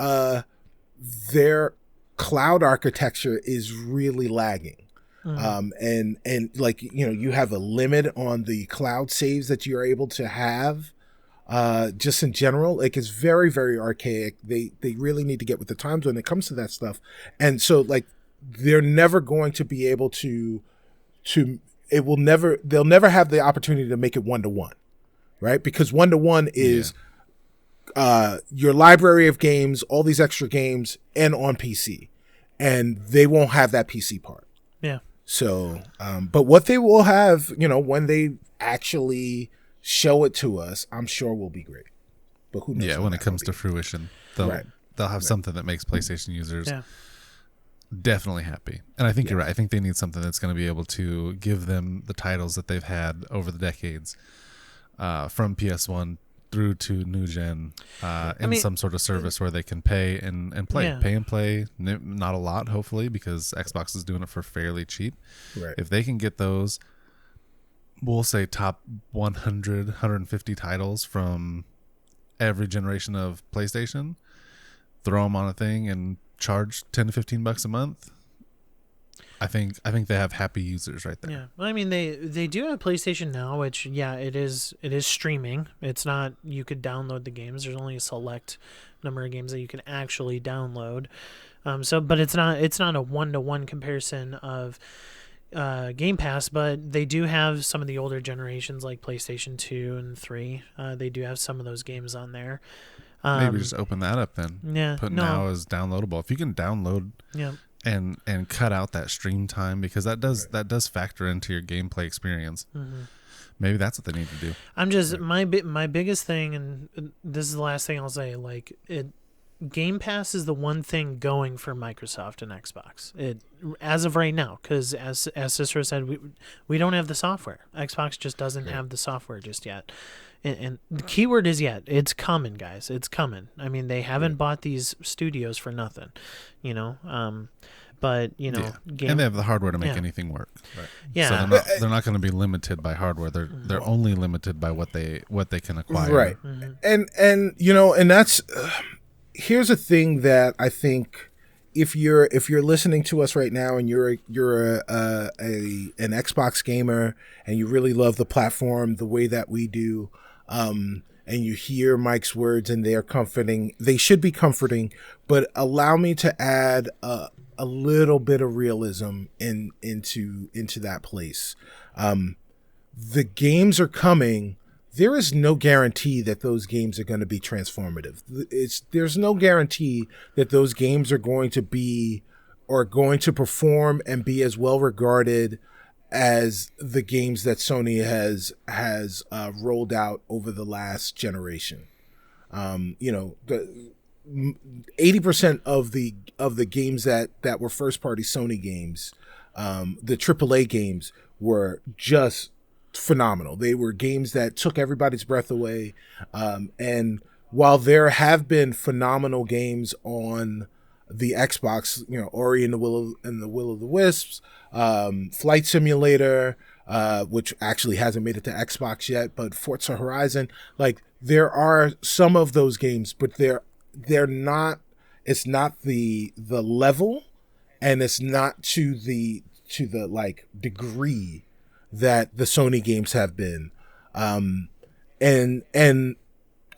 cloud architecture is really lagging. Mm-hmm. And like, you have a limit on the cloud saves that you're able to have, just in general. Like, it's very, very archaic. They really need to get with the times when it comes to that stuff. And so, like, they're never going to be able they'll never have the opportunity to make it 1-to-1, right? Because 1-to-1 is your library of games, all these extra games, and on PC, and they won't have that PC part. Yeah. So, but what they will have, when they actually show it to us, I'm sure will be great. But who knows? Yeah, when it comes to fruition, they'll have something that makes PlayStation users definitely happy. And I think you're right. I think they need something that's going to be able to give them the titles that they've had over the decades, from PS1 through to new gen, some sort of service where they can pay and play. Yeah. Pay and play, not a lot, hopefully, because Xbox is doing it for fairly cheap. Right. If they can get those, we'll say top 100, 150 titles from every generation of PlayStation, throw them on a thing, and charge $10 to $15 a month. I think they have happy users right there. Yeah. Well, I mean, they do have PlayStation Now, which it is streaming. It's not you could download the games. There's only a select number of games that you can actually download. But it's not a 1-to-1 comparison of Game Pass, but they do have some of the older generations like PlayStation 2 and 3. They do have some of those games on there. Maybe just open that up then. Yeah. Put Now as downloadable. If you can download and cut out that stream time, because that does factor into your gameplay experience. Mm-hmm. Maybe that's what they need to do. I'm just my biggest thing, and this is the last thing I'll say. Like Game Pass is the one thing going for Microsoft and Xbox. As of right now, because as Cicero said, we don't have the software. Xbox just doesn't have the software just yet. And the keyword is yet. It's coming, guys. It's coming. I mean, they haven't bought these studios for nothing, but and they have the hardware to make anything work. Right. Yeah. So they're not going to be limited by hardware. They're only limited by what they can acquire. Right. Mm-hmm. And that's here's a thing that I think if you're listening to us right now and you're an Xbox gamer and you really love the platform the way that we do, and you hear Mike's words and they're comforting, they should be comforting, but allow me to add a little bit of realism into that place. The games are coming. There is no guarantee that those games are going to be transformative. There's no guarantee that those games are going to be or going to perform and be as well regarded as the games that Sony has rolled out over the last generation. The 80% of the games that were first party Sony games, the AAA games, were just phenomenal. They were games that took everybody's breath away. And while there have been phenomenal games on the Xbox, Ori and the Will of the Wisps, Flight Simulator, which actually hasn't made it to Xbox yet, but Forza Horizon, like there are some of those games, but they're not. It's not the level, and it's not to the like degree that the Sony games have been. And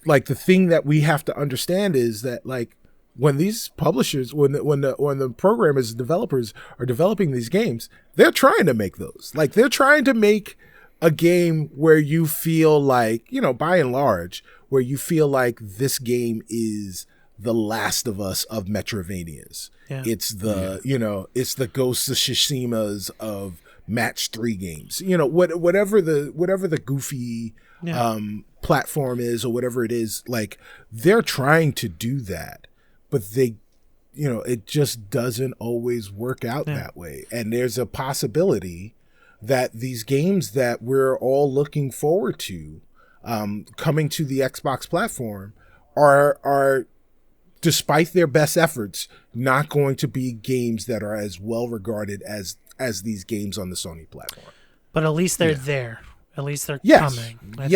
like the thing that we have to understand is that like when these publishers, when the programmers, developers are developing these games, they're trying to make those. Like they're trying to make a game where you feel like, by and large, where you feel like this game is the Last of Us of Metroidvanias. Yeah. It's it's the Ghost of Tsushima's of match 3 games, whatever the goofy platform is or whatever it is, like they're trying to do that, but they it just doesn't always work out that way. And there's a possibility that these games that we're all looking forward to coming to the Xbox platform are despite their best efforts not going to be games that are as well regarded as these games on the Sony platform. But at least they're there. At least they're coming. I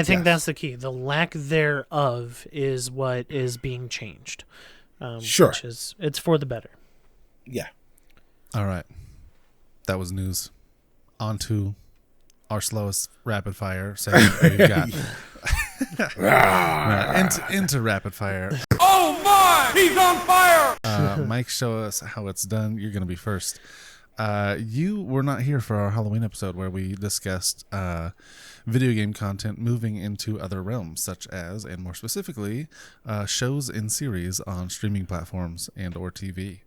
think that's the key. The lack thereof is what is being changed. Sure. Which is, it's for the better. Yeah. All right. That was news. On to our slowest rapid fire segment we've got. Into rapid fire. Oh my! He's on fire! Mike, show us how it's done. You're going to be first. You were not here for our Halloween episode where we discussed video game content moving into other realms, such as, and more specifically, shows and series on streaming platforms and or TV.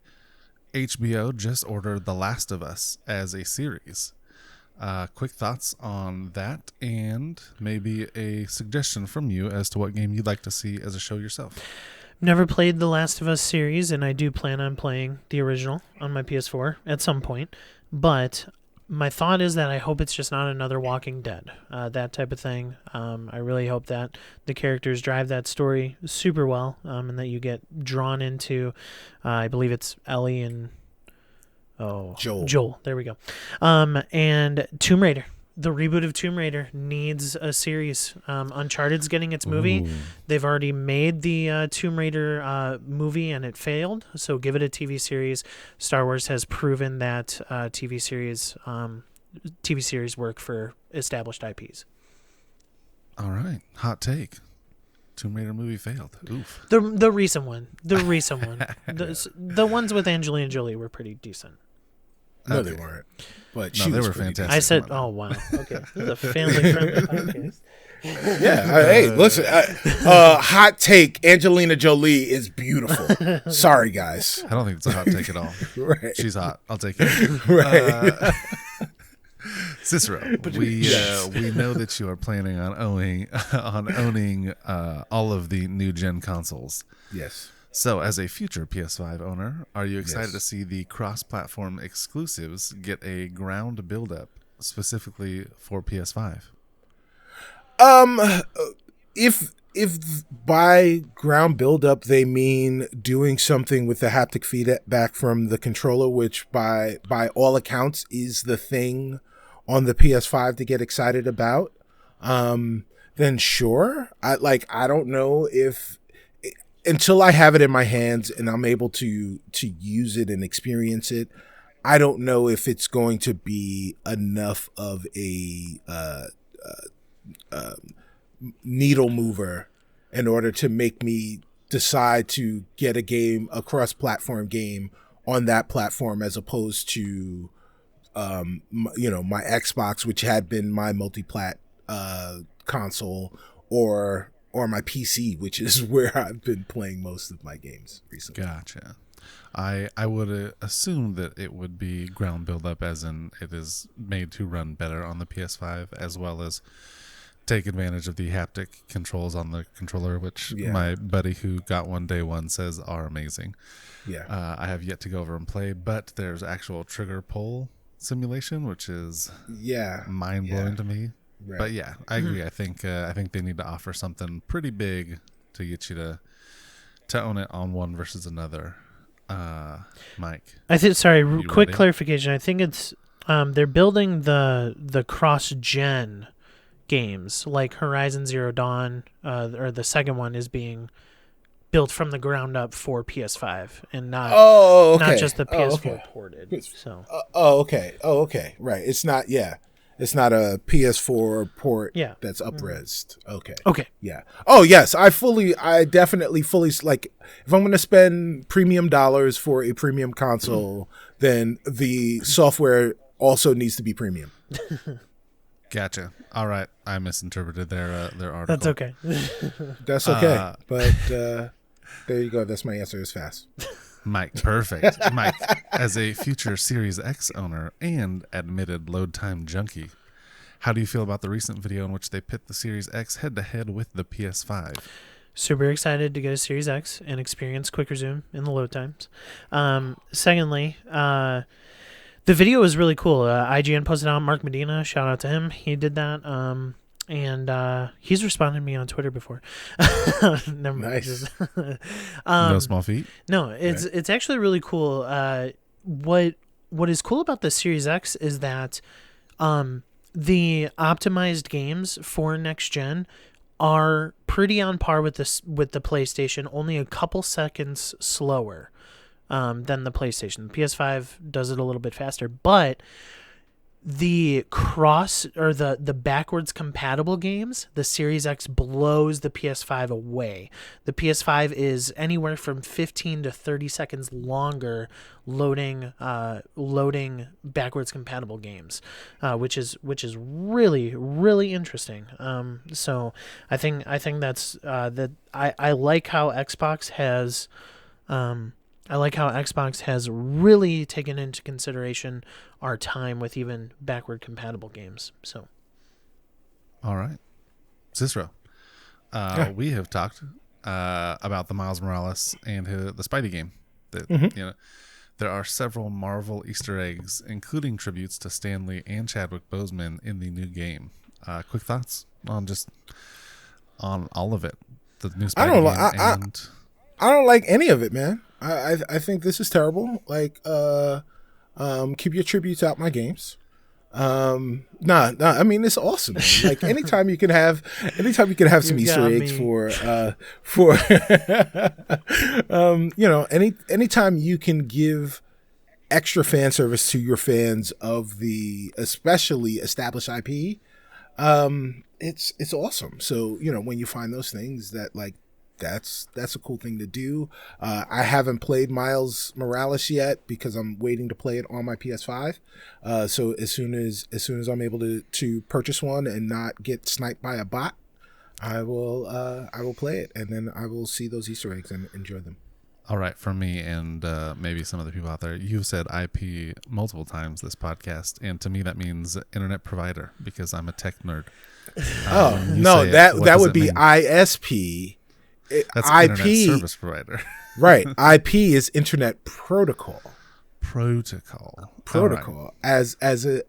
HBO just ordered The Last of Us as a series. Quick thoughts on that, and maybe a suggestion from you as to what game you'd like to see as a show yourself. Never played the Last of Us series, and I do plan on playing the original on my PS4 at some point. But my thought is that I hope it's just not another Walking Dead, that type of thing. I really hope that the characters drive that story super well, and that you get drawn into, I believe it's Ellie and Joel. There we go. And Tomb Raider. the reboot of Tomb Raider needs a series. Uncharted's getting its movie. Ooh. They've already made the Tomb Raider movie and it failed. So give it a TV series. Star Wars has proven that TV series work for established IPs. All right. Hot take. Tomb Raider movie failed. Oof. The recent one. The ones with Angelina Jolie were pretty decent. No, Okay. they weren't. But No, she they was were pretty fantastic. I said, Come on. oh, wow. Okay. This is a family-friendly podcast. decent. Yeah. Hey, listen. Hot take. Angelina Jolie is beautiful. Sorry, guys. I don't think it's a hot take at all. Right. She's hot. I'll take it. Right. Cicero, we know that you are planning on owning all of the new gen consoles. Yes. So, as a future PS5 owner, are you excited Yes. to see the cross-platform exclusives get a ground build-up specifically for PS5? If by ground buildup they mean doing something with the haptic feedback from the controller, which by all accounts is the thing on the PS5 to get excited about, then sure. I don't know if until I have it in my hands and I'm able to use it and experience it, I don't know if it's going to be enough of a needle mover in order to make me decide to get a cross-platform game on that platform as opposed to my Xbox, which had been my multi-plat console, or my PC, which is where I've been playing most of my games recently. Gotcha. I would assume that it would be ground build-up, as in it is made to run better on the PS5, as well as take advantage of the haptic controls on the controller, which my buddy who got one day one says are amazing. Yeah. I have yet to go over and play, but there's actual trigger pull simulation, which is mind-blowing to me. Right. But yeah, I agree. I think they need to offer something pretty big to get you to own it on one versus another. Mike, Quick ready? clarification. I think it's they're building the cross-gen games, like Horizon Zero Dawn, or the second one is being built from the ground up for PS5 and not not just the PS4 ported. So okay. Right. It's not a PS4 port that's up-resed. Okay. Yeah. Oh, yes. I definitely fully, like, if I'm going to spend premium dollars for a premium console, then the software also needs to be premium. gotcha. All right, I misinterpreted their article. that's okay. That's okay. But there you go. That's my answer. It's fast. Mike, perfect. Mike, as a future Series X owner and admitted load time junkie, how do you feel about the recent video in which they pit the Series X head-to-head with the PS5? Super excited to get a Series X and experience quicker zoom in the load times. Secondly, the video was really cool. IGN posted out Mark Medina. Shout out to him. He did that. And he's responded to me on Twitter before. Never mind. Nice. No small feat? No, it's actually really cool. What is cool about the Series X is that the optimized games for next gen are pretty on par with the PlayStation, only a couple seconds slower than the PlayStation. The PS5 does it a little bit faster, but the the backwards compatible games, the Series X blows the PS5 away. The PS5 is anywhere from 15 to 30 seconds longer loading backwards compatible games, which is really, really interesting. So I think that's that I like how Xbox has really taken into consideration our time with even backward compatible games. So, all right, Cicero, we have talked about the Miles Morales and the Spidey game. That there are several Marvel Easter eggs, including tributes to Stan Lee and Chadwick Boseman in the new game. Quick thoughts on all of it. The new Spidey game I don't like any of it, man. I think this is terrible. Like, keep your tributes out my games. No, I mean, it's awesome, man. Like anytime you can have some You Easter got eggs me. for anytime you can give extra fan service to your fans of the especially established IP, it's awesome. So, when you find those things that like that's a cool thing to do. I haven't played Miles Morales yet because I'm waiting to play it on my PS5. So as soon as I'm able to purchase one and not get sniped by a bot, I will play it, and then I will see those Easter eggs and enjoy them. All right, for me and maybe some other people out there, you've said IP multiple times this podcast, and to me that means internet provider because I'm a tech nerd. No, that would be mean? ISP. That's IP internet service provider. Right. IP is Internet Protocol. Protocol. As the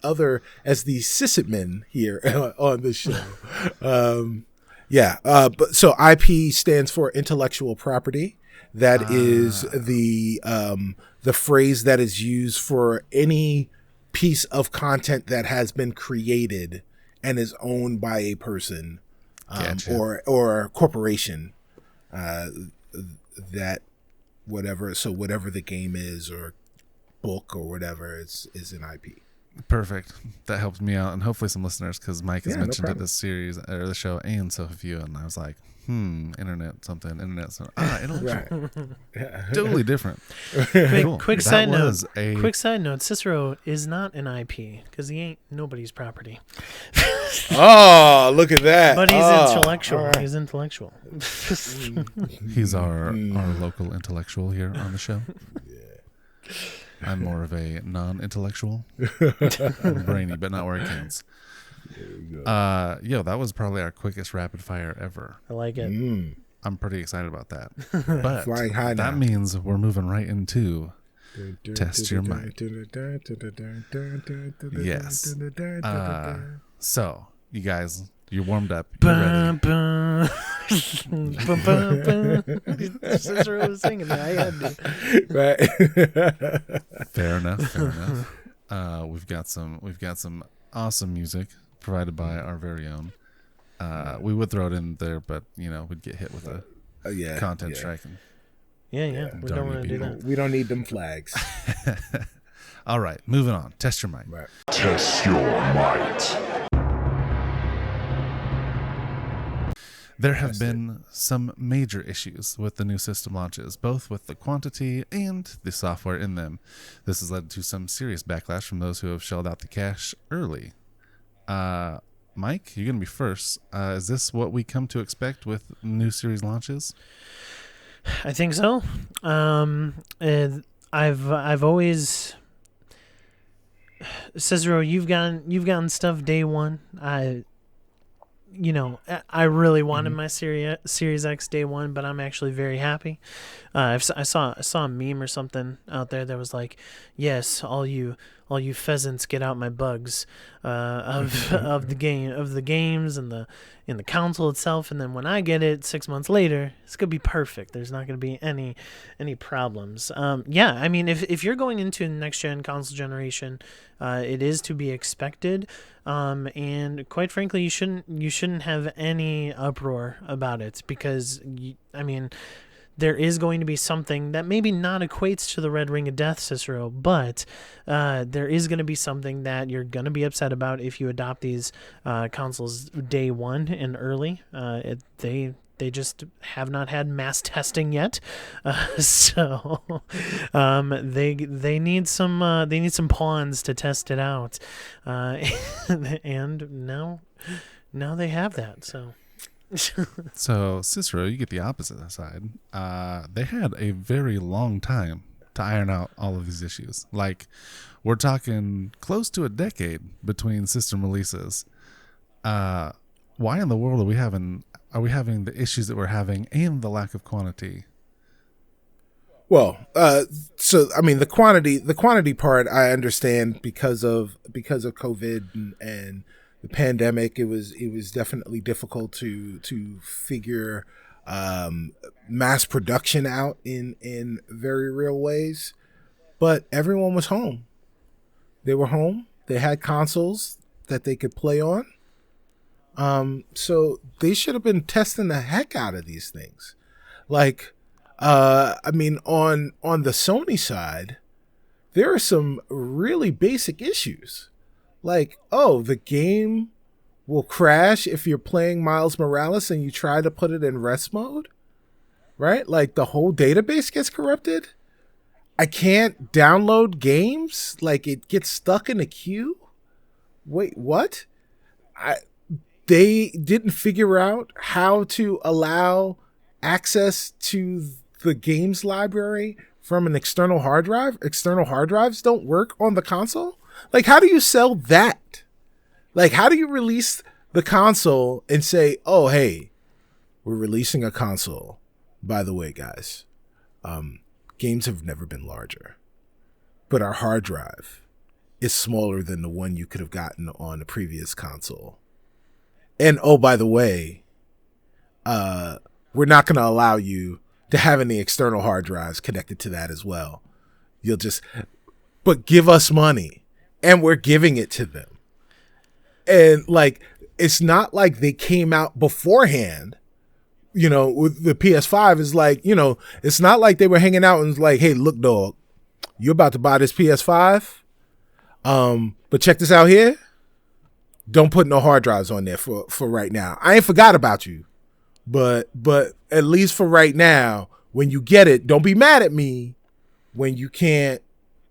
sysadmin here on the show. But so IP stands for intellectual property. That is the phrase that is used for any piece of content that has been created and is owned by a person Gotcha. or corporation. That whatever the game is or book or whatever is an IP. Perfect. That helps me out, and hopefully some listeners, because Mike has Yeah, no mentioned it problem. this series or the show, and so have you. And I was like, internet something. Intellectual. Right. Totally different. Cool. Quick That side note. was a- Quick side note. Cicero is not an IP because he ain't nobody's property. Oh, look at that. But he's Oh, intellectual. all right. He's intellectual. He's our local intellectual here on the show. I'm more of a non-intellectual. I'm brainy, but not where it counts. That was probably our quickest rapid fire ever. I like it. I'm pretty excited about that. But Flying high now. that means we're moving right into Test Your Might. Yes. So, you guys, you're warmed up. You're ready. Bum, bum. Bum, bum, bum. Cicero was singing that. I had to. Right. Fair enough. We've got some awesome music provided by our very own. We would throw it in there, but we'd get hit with a content strike. And Yeah. We don't want to do that. We don't need them flags. all right, moving on. Test your mic. Right. Test your might. There have been some major issues with the new system launches, both with the quantity and the software in them. This has led to some serious backlash from those who have shelled out the cash early. Mike, you're going to be first. Is this what we come to expect with new series launches? I think so. And I've always, Cicero, you've gotten stuff day one. I really wanted my Series X day one, but I'm actually very happy. I saw a meme or something out there that was like, "Yes, all you pheasants, get out my bugs of the games and the console itself, and then when I get it 6 months later, it's gonna be perfect. There's not gonna be any problems." I mean, if you're going into next gen console generation, it is to be expected. And quite frankly, you shouldn't have any uproar about it because there is going to be something that maybe not equates to the Red Ring of Death, Cicero, but there is going to be something that you're going to be upset about if you adopt these consoles day one and early. They just have not had mass testing yet, so they need some pawns to test it out, and now they have that. So, Cicero, you get the opposite side. They had a very long time to iron out all of these issues. Like, we're talking close to a decade between system releases. Why in the world are we having the issues that we're having and the lack of quantity? Well, the quantity part I understand because of COVID and the pandemic. It was definitely difficult to figure mass production out in very real ways. But everyone was home. They were home, They had consoles that they could play on. So they should have been testing the heck out of these things. Like, I mean, on the Sony side, there are some really basic issues. Like, oh, the game will crash if you're playing Miles Morales and you try to put it in rest mode, right? Like, the whole database gets corrupted. I can't download games. Like, it gets stuck in a queue. Wait, what? They didn't figure out how to allow access to the games library from an external hard drive. External hard drives don't work on the console. Like, how do you sell that? Like, how do you release the console and say, oh, hey, we're releasing a console. By the way, guys, games have never been larger, but our hard drive is smaller than the one you could have gotten on the previous console. And oh, by the way, we're not going to allow you to have any external hard drives connected to that as well. But give us money, and we're giving it to them. And like, it's not like they came out beforehand, you know, with the PS5 is like, you know, it's not like they were hanging out and was like, hey, look, dog, you're about to buy this PS5. But check this out here. Don't put no hard drives on there for right now. I ain't forgot about you, but at least for right now, when you get it, don't be mad at me when you can't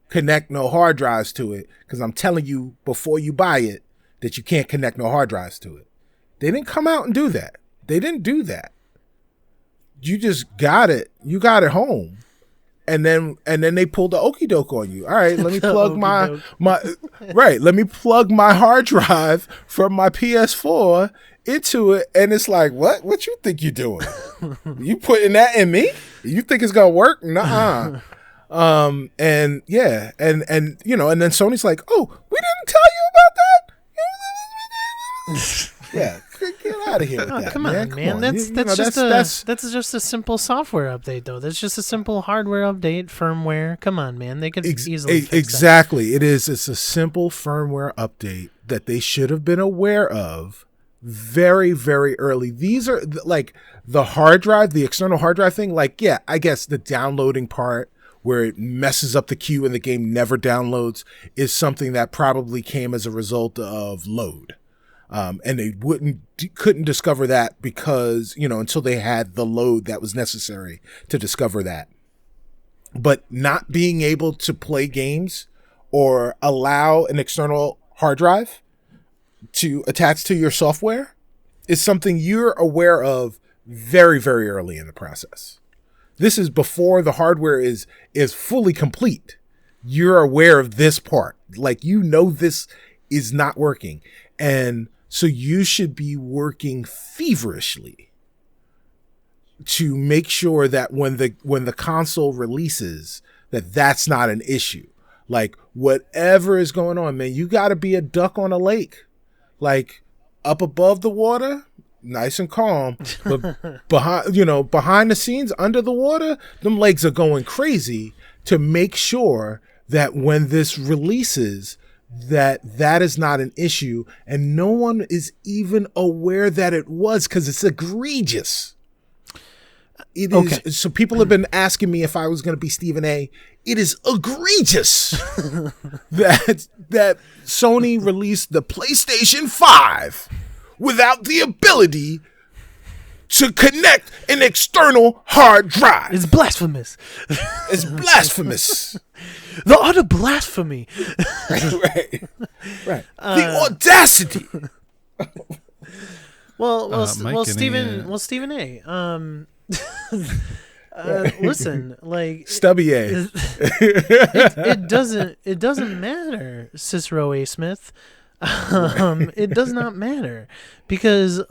connect no hard drives to it, because I'm telling you before you buy it that you can't connect no hard drives to it. They didn't come out and do that. They didn't do that. You just got it. You got it home. And then they pulled the okie doke on you. All right, let me plug my let me plug my hard drive from my PS4 into it, and it's like, what you think you're doing? You putting that in me? You think it's gonna work? Nuh-uh. And yeah, and you know, and then Sony's like, oh, we didn't tell you about that. Yeah. Get out of here with that. Come on, man. That's just a simple software update, though. That's just a simple hardware update, firmware. Come on, man. They could easily fix exactly. That. It's a simple firmware update that they should have been aware of very, very early. These are like the hard drive, the external hard drive thing. Like, yeah, I guess the downloading part where it messes up the queue and the game never downloads is something that probably came as a result of load. And they couldn't discover that because, you know, until they had the load that was necessary to discover that. But not being able to play games or allow an external hard drive to attach to your software is something you're aware of very, very early in the process. This is before the hardware is fully complete. You're aware of this part. Like, you know, this is not working. And so you should be working feverishly to make sure that when the console releases, that's not an issue. Like, whatever is going on, man, you got to be a duck on a lake. Like, up above the water, nice and calm, but behind the scenes, under the water, them legs are going crazy to make sure that when this releases, that is not an issue, and no one is even aware that it was, because it's egregious. It is. So people have been asking me if I was going to be Stephen A. It is egregious that Sony released the PlayStation 5 without the ability to connect an external hard drive. It's blasphemous. It's blasphemous. The utter blasphemy. Right. The audacity. Stephen A. Listen, like, Stubby A. It doesn't matter, Cicero A. Smith. It does not matter, because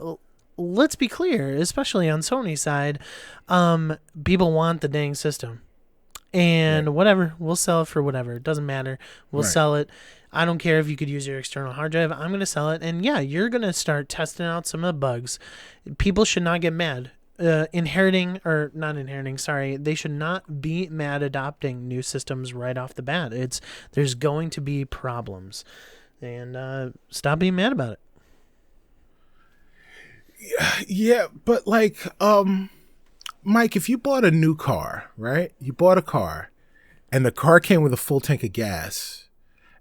let's be clear, especially on Sony's side, people want the dang system. And whatever, we'll sell it for whatever. It doesn't matter. We'll sell it. I don't care if you could use your external hard drive. I'm going to sell it. And yeah, you're going to start testing out some of the bugs. People should not get mad. They should not be mad adopting new systems right off the bat. There's going to be problems. and stop being mad about it. Yeah, but like, Mike, if you bought a new car, right? You bought a car, and the car came with a full tank of gas,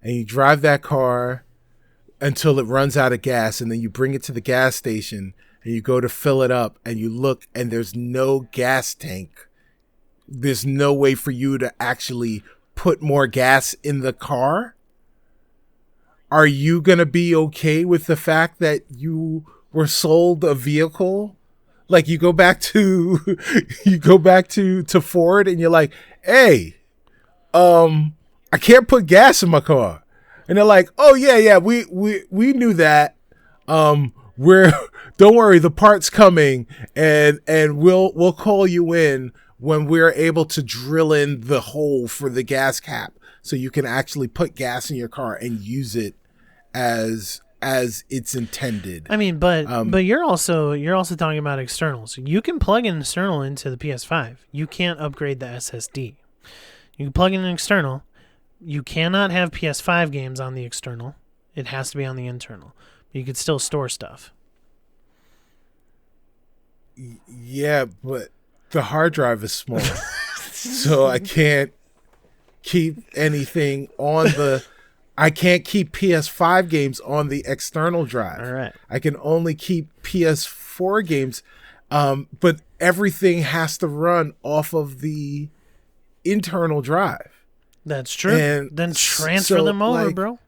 and you drive that car until it runs out of gas, and then you bring it to the gas station, and you go to fill it up, and you look, and there's no gas tank. There's no way for you to actually put more gas in the car. Are you going to be okay with the fact that you were sold a vehicle? Like you go back to Ford and you're like, "Hey, I can't put gas in my car." And they're like, "Oh yeah, we knew that. We're don't worry, the part's coming and we'll call you in when we're able to drill in the hole for the gas cap so you can actually put gas in your car and use it as it's intended." I mean, but you're also talking about externals. You can plug an external into the PS5. You can't upgrade the SSD. You can plug in an external. You cannot have PS5 games on the external. It has to be on the internal. But you could still store stuff. Yeah, but the hard drive is small, so I can't keep anything on the. I can't keep PS5 games on the external drive. All right. I can only keep PS4 games, but everything has to run off of the internal drive. That's true. And then transfer them over, bro.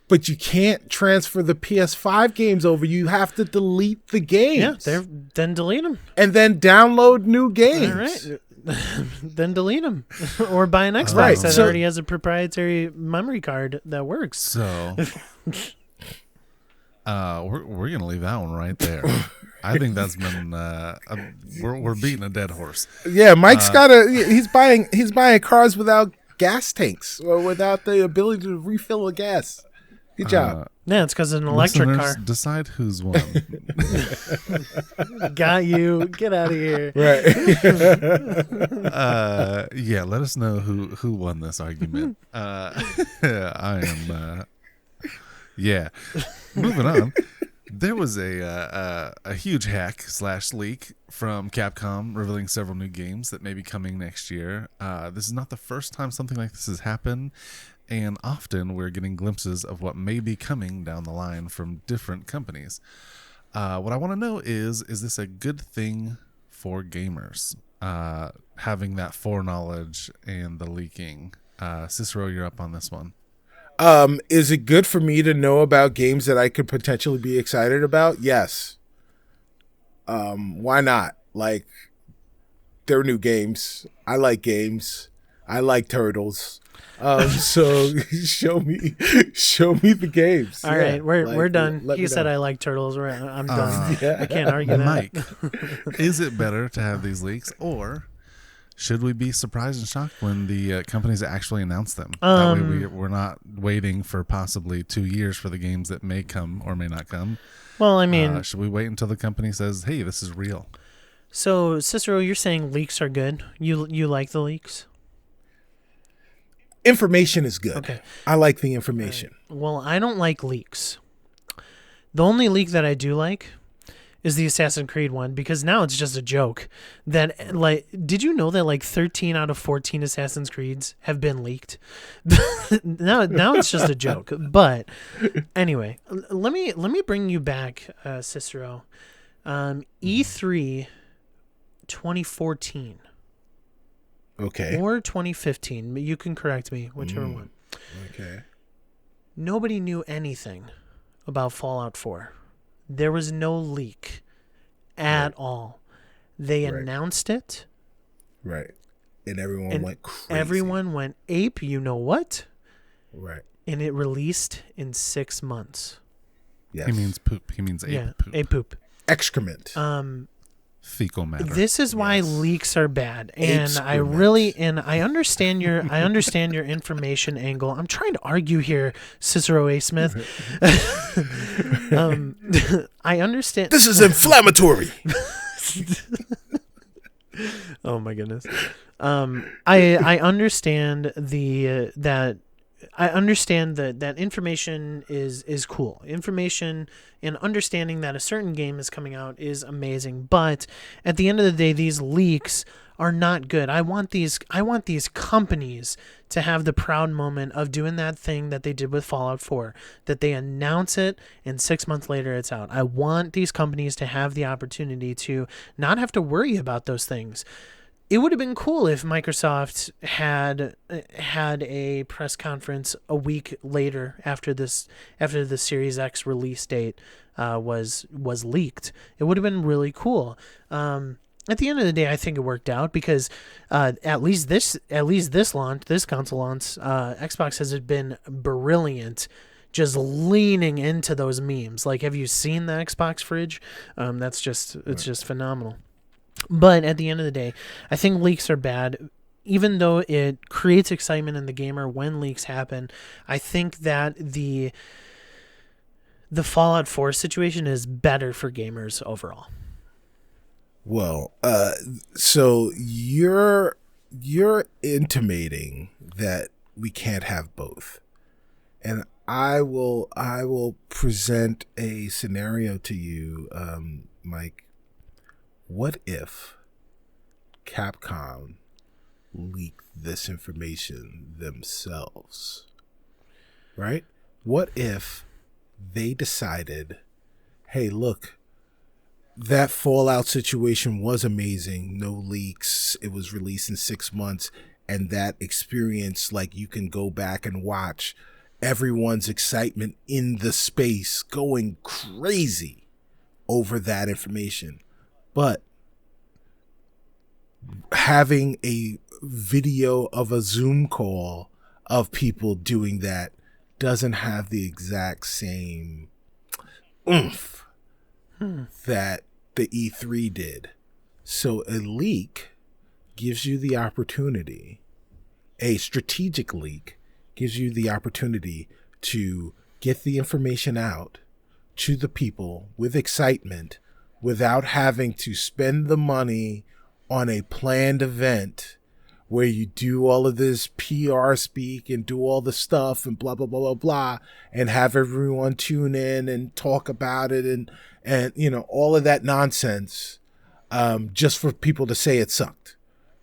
But you can't transfer the PS5 games over. You have to delete the games. Yeah, then delete them. And then download new games. All right. Then delete them. Or buy an Xbox that already has a proprietary memory card that works. So, we're going to leave that one right there. I think that's been we're beating a dead horse. Yeah, Mike's he's buying cars without gas tanks or without the ability to refill the gas. Good job. Yeah, it's because it's an electric car. Decide who's won. Got you. Get out of here. Right. Yeah, let us know who won this argument. I am. Yeah. Moving on. There was a huge hack / leak from Capcom revealing several new games that may be coming next year. This is not the first time something like this has happened, and often we're getting glimpses of what may be coming down the line from different companies. What I want to know is this a good thing for gamers? Having that foreknowledge and the leaking. Cicero, you're up on this one. Is it good for me to know about games that I could potentially be excited about? Yes. Why not? Like, they're new games. I like games. I like turtles. So show me the games. All right, we're done. He said I like turtles. I'm done. I can't argue that. Mike, is it better to have these leaks, or should we be surprised and shocked when the companies actually announce them? That way we're not waiting for possibly 2 years for the games that may come or may not come. Well, I mean, should we wait until the company says, "Hey, this is real"? So, Cicero, you're saying leaks are good. You like the leaks? Information is good. Okay. I like the information. Right. Well, I don't like leaks. The only leak that I do like is the Assassin's Creed one, because now it's just a joke. That, like, did you know that like 13 out of 14 Assassin's Creeds have been leaked? now it's just a joke. But anyway, let me bring you back, Cicero. E3 2014. Okay. Or 2015. You can correct me, whichever one. Okay. Nobody knew anything about Fallout 4. There was no leak at all. They announced it. Right. And everyone went crazy. Everyone went ape, you know what? Right. And it released in 6 months. Yes. He means poop. He means poop. Ape poop. Excrement. Fecal matter. This is why leaks are bad, and I understand your information angle. I'm trying to argue here, Cicero A. Smith. I understand. This is inflammatory. Oh my goodness. I understand that I understand that information is cool. Information and understanding that a certain game is coming out is amazing, but at the end of the day, these leaks are not good. I want these companies to have the proud moment of doing that thing that they did with Fallout 4, that they announce it and 6 months later it's out. I want these companies to have the opportunity to not have to worry about those things. It would have been cool if Microsoft had a press conference a week later after the Series X release date was leaked. It would have been really cool. At the end of the day, I think it worked out because at least this launch, this console launch, Xbox has been brilliant. Just leaning into those memes. Like, have you seen the Xbox fridge? It's just phenomenal. But at the end of the day, I think leaks are bad. Even though it creates excitement in the gamer when leaks happen, I think that the Fallout 4 situation is better for gamers overall. Well, so you're intimating that we can't have both. And I will present a scenario to you, Mike. What if Capcom leaked this information themselves? Right? What if they decided, hey, look, that Fallout situation was amazing. No leaks. It was released in 6 months. And that experience, like, you can go back and watch everyone's excitement in the space going crazy over that information. But having a video of a Zoom call of people doing that doesn't have the exact same oomph that the E3 did. So a leak gives you the opportunity, a strategic leak gives you the opportunity to get the information out to the people with excitement without having to spend the money on a planned event where you do all of this PR speak and do all the stuff and blah, blah, blah, blah, blah, and have everyone tune in and talk about it and you know, all of that nonsense, just for people to say it sucked,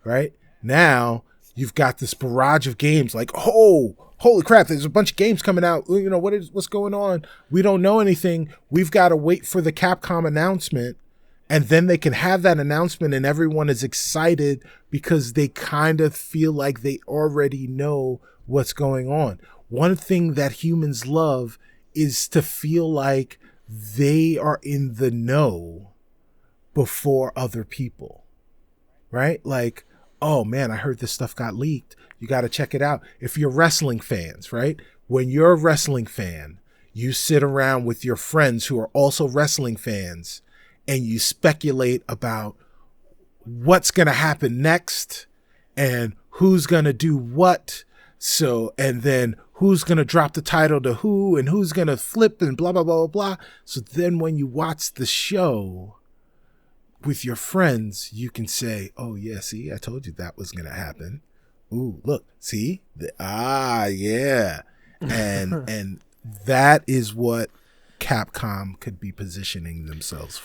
right? Now you've got this barrage of games like, oh, holy crap, there's a bunch of games coming out. You know, what's going on? We don't know anything. We've got to wait for the Capcom announcement, and then they can have that announcement and everyone is excited because they kind of feel like they already know what's going on. One thing that humans love is to feel like they are in the know before other people, right? Like, oh man, I heard this stuff got leaked. You got to check it out. If you're wrestling fans, right? When you're a wrestling fan, you sit around with your friends who are also wrestling fans and you speculate about what's going to happen next and who's going to do what. So, and then who's going to drop the title to who and who's going to flip and blah, blah, blah, blah, blah. So then when you watch the show with your friends, you can say, oh yeah, see, I told you that was going to happen. Ooh, look, see? Yeah. And that is what Capcom could be positioning themselves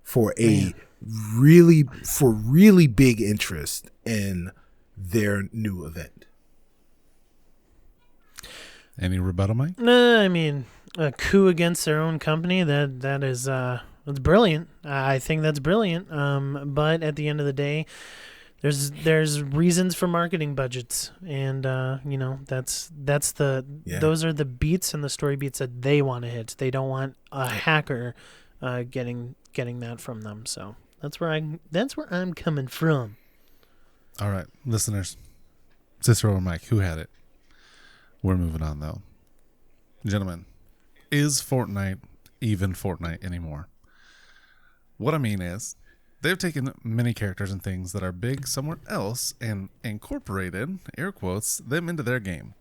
for really big interest in their new event. Any rebuttal, Mike? I mean, a coup against their own company, that is that's brilliant. I think that's brilliant. But at the end of the day, there's reasons for marketing budgets, and you know, those are the beats and the story beats that they want to hit. They don't want a hacker getting that from them. So that's where I'm coming from. All right, listeners, Cicero or Mike, who had it? We're moving on though, gentlemen. Is Fortnite even Fortnite anymore? What I mean is, they've taken many characters and things that are big somewhere else and incorporated, air quotes, them into their game.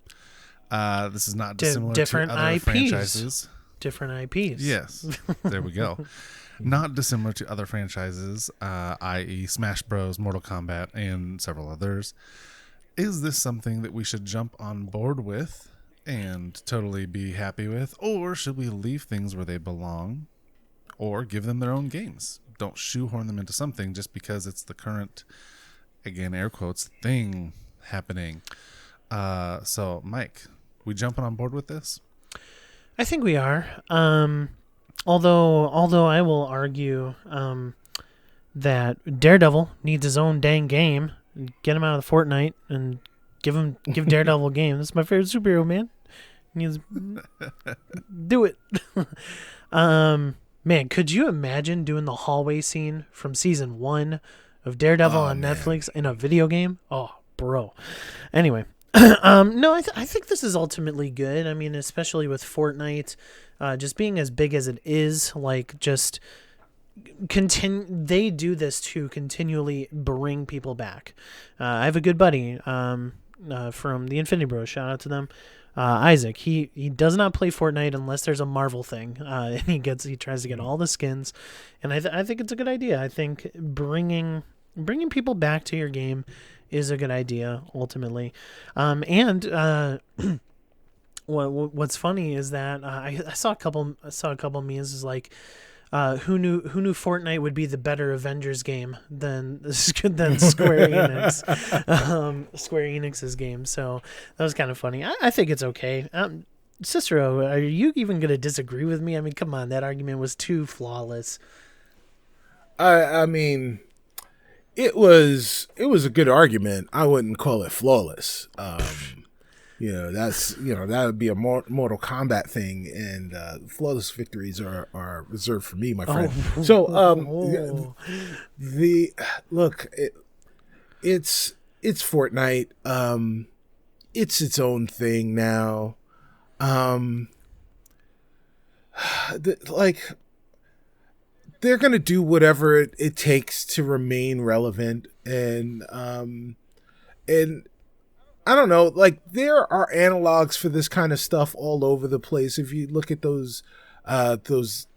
This is not dissimilar different to other IPs. franchises. Different IPs. Yes, there we go. Not dissimilar to other franchises, i.e. Smash Bros., Mortal Kombat, and several others. Is this something that we should jump on board with and totally be happy with, or should we leave things where they belong or give them their own games? Don't shoehorn them into something just because it's the current, again, air quotes, thing happening. So, Mike, we jumping on board with this? I think we are. Although I will argue that Daredevil needs his own dang game. Get him out of the Fortnite and give Daredevil a game. That's my favorite superhero, man. He needs do it. Man, could you imagine doing the hallway scene from season 1 of Daredevil on Netflix in a video game? Oh, bro. Anyway, no, I think this is ultimately good. I mean, especially with Fortnite, just being as big as it is, like just they do this to continually bring people back. I have a good buddy from the Infinity Bros. Shout out to them. Isaac, he does not play Fortnite unless there's a Marvel thing, and he tries to get all the skins, and I think it's a good idea. I think bringing people back to your game is a good idea ultimately, and what's funny is that I saw a couple memes is like, who knew Fortnite would be the better Avengers game than Square Enix, Square Enix's game. So that was kind of funny. I think it's okay. Cicero, are you even going to disagree with me? I mean, come on, that argument was too flawless. I mean, it was a good argument. I wouldn't call it flawless. That would be a Mortal Kombat thing, and flawless victories are reserved for me, my friend. It's Fortnite. It's its own thing now. They're gonna do whatever it takes to remain relevant, and I don't know, like there are analogs for this kind of stuff all over the place. If you look at those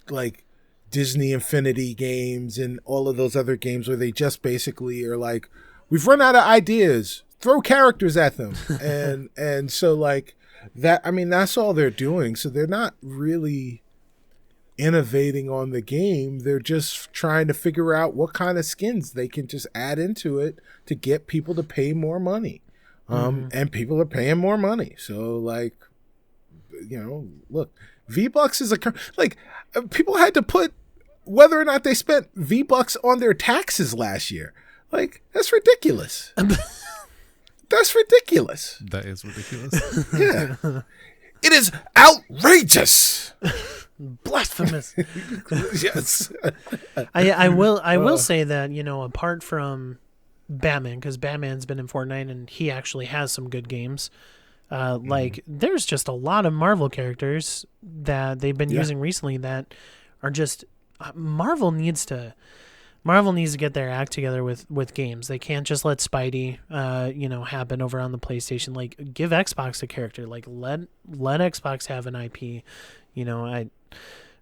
like Disney Infinity games and all of those other games where they just basically are like, we've run out of ideas, throw characters at them. and so like that, I mean, that's all they're doing. So they're not really innovating on the game. They're just trying to figure out what kind of skins they can just add into it to get people to pay more money. And people are paying more money. So, like, look, V-Bucks is people had to put whether or not they spent V-Bucks on their taxes last year. Like, that's ridiculous. That's ridiculous. That is ridiculous. Yeah. It is outrageous. Blasphemous. Yes. I will say that, apart from Batman, because Batman's been in Fortnite and he actually has some good games. Like there's just a lot of Marvel characters that they've been using recently that are just Marvel needs to get their act together with games. They can't just let Spidey happen over on the PlayStation. Like give Xbox a character. Like let Xbox have an IP.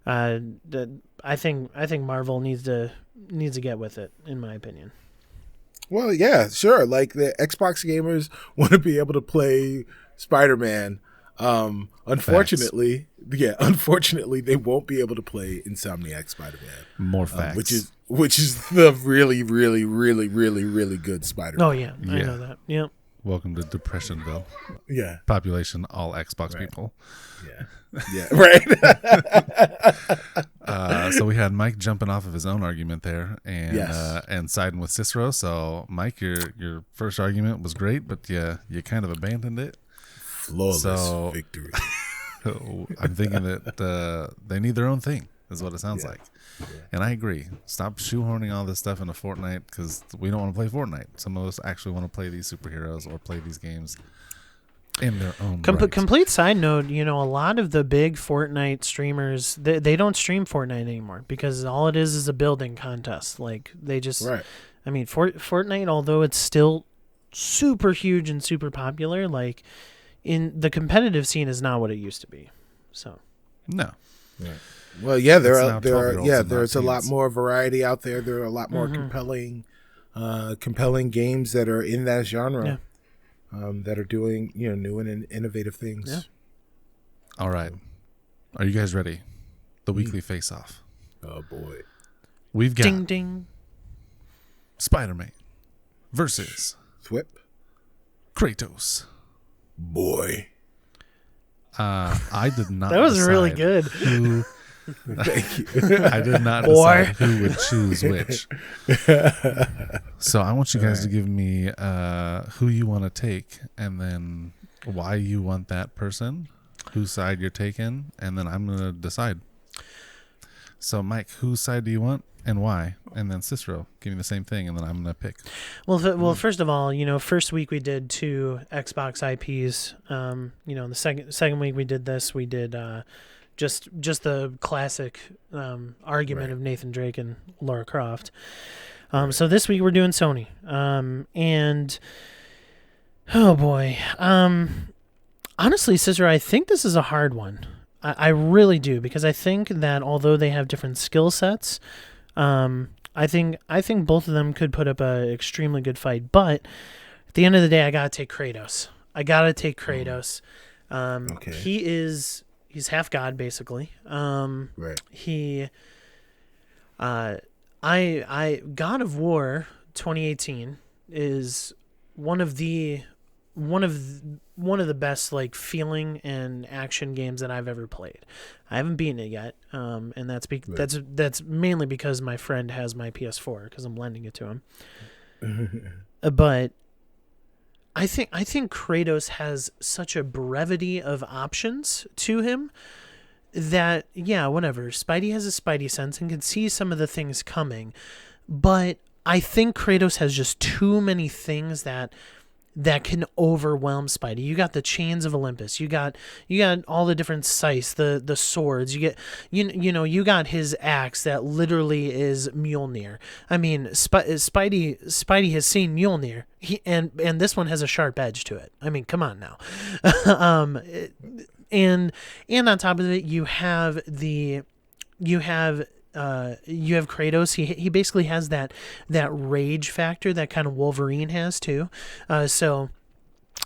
I think Marvel needs to get with it, in my opinion. Well, yeah, sure. Like the Xbox gamers want to be able to play Spider-Man. Unfortunately, they won't be able to play Insomniac Spider-Man. More facts. Which is the really, really, really, really, really good Spider-Man. Oh yeah, I know that. Yeah. Welcome to Depressionville. Yeah. Population all Xbox people. Yeah. Yeah. Right. So we had Mike jumping off of his own argument there and siding with Cicero. So Mike, your first argument was great, but you kind of abandoned it. Flawless victory. I'm thinking that they need their own thing, is what it sounds like. Yeah. And I agree. Stop shoehorning all this stuff into Fortnite because we don't want to play Fortnite. Some of us actually want to play these superheroes or play these games in their own right. Complete side note, a lot of the big Fortnite streamers, they don't stream Fortnite anymore because all it is a building contest. Like they just, I mean, Fortnite, although it's still super huge and super popular, like in the competitive scene is not what it used to be. So no. Right. Well, yeah, there's a lot more variety out there. There are a lot more compelling games that are in that genre, that are doing new and innovative things. All right. Are you guys ready? The weekly face-off. Oh boy. We've got Ding ding. Spider-Man versus Thwip. Kratos. Boy. I did not. That was really decide good. Who, Thank you. I did not Boy. decide who would choose which. So I want you guys to give me who you want to take, and then why you want that person, whose side you're taking, and then I'm gonna decide. So Mike, whose side do you want and why? And then Cicero, give me the same thing, and then I'm gonna pick. Well, first of all, first week we did 2 Xbox IPs. The second week we did this. We did just the classic argument of Nathan Drake and Lara Croft. So this week we're doing Sony. And oh boy, honestly, Cicero, I think this is a hard one. I really do, because I think that although they have different skill sets, I think both of them could put up a extremely good fight. But at the end of the day, I gotta take Kratos. Okay. He's half god basically. Right. I God of War 2018 is one of the best like feeling and action games that I've ever played. I haven't beaten it yet, and that's mainly because my friend has my PS4 because I'm lending it to him. But I think Kratos has such a brevity of options to him that whatever. Spidey has a Spidey sense and can see some of the things coming, but I think Kratos has just too many things that can overwhelm Spidey. You got the chains of Olympus. You got all the different scythes, the swords. You get you got his axe that literally is Mjolnir. I mean, Spidey has seen Mjolnir. And this one has a sharp edge to it. I mean, come on now. And on top of it, you have Kratos. He basically has that rage factor that kind of Wolverine has too. So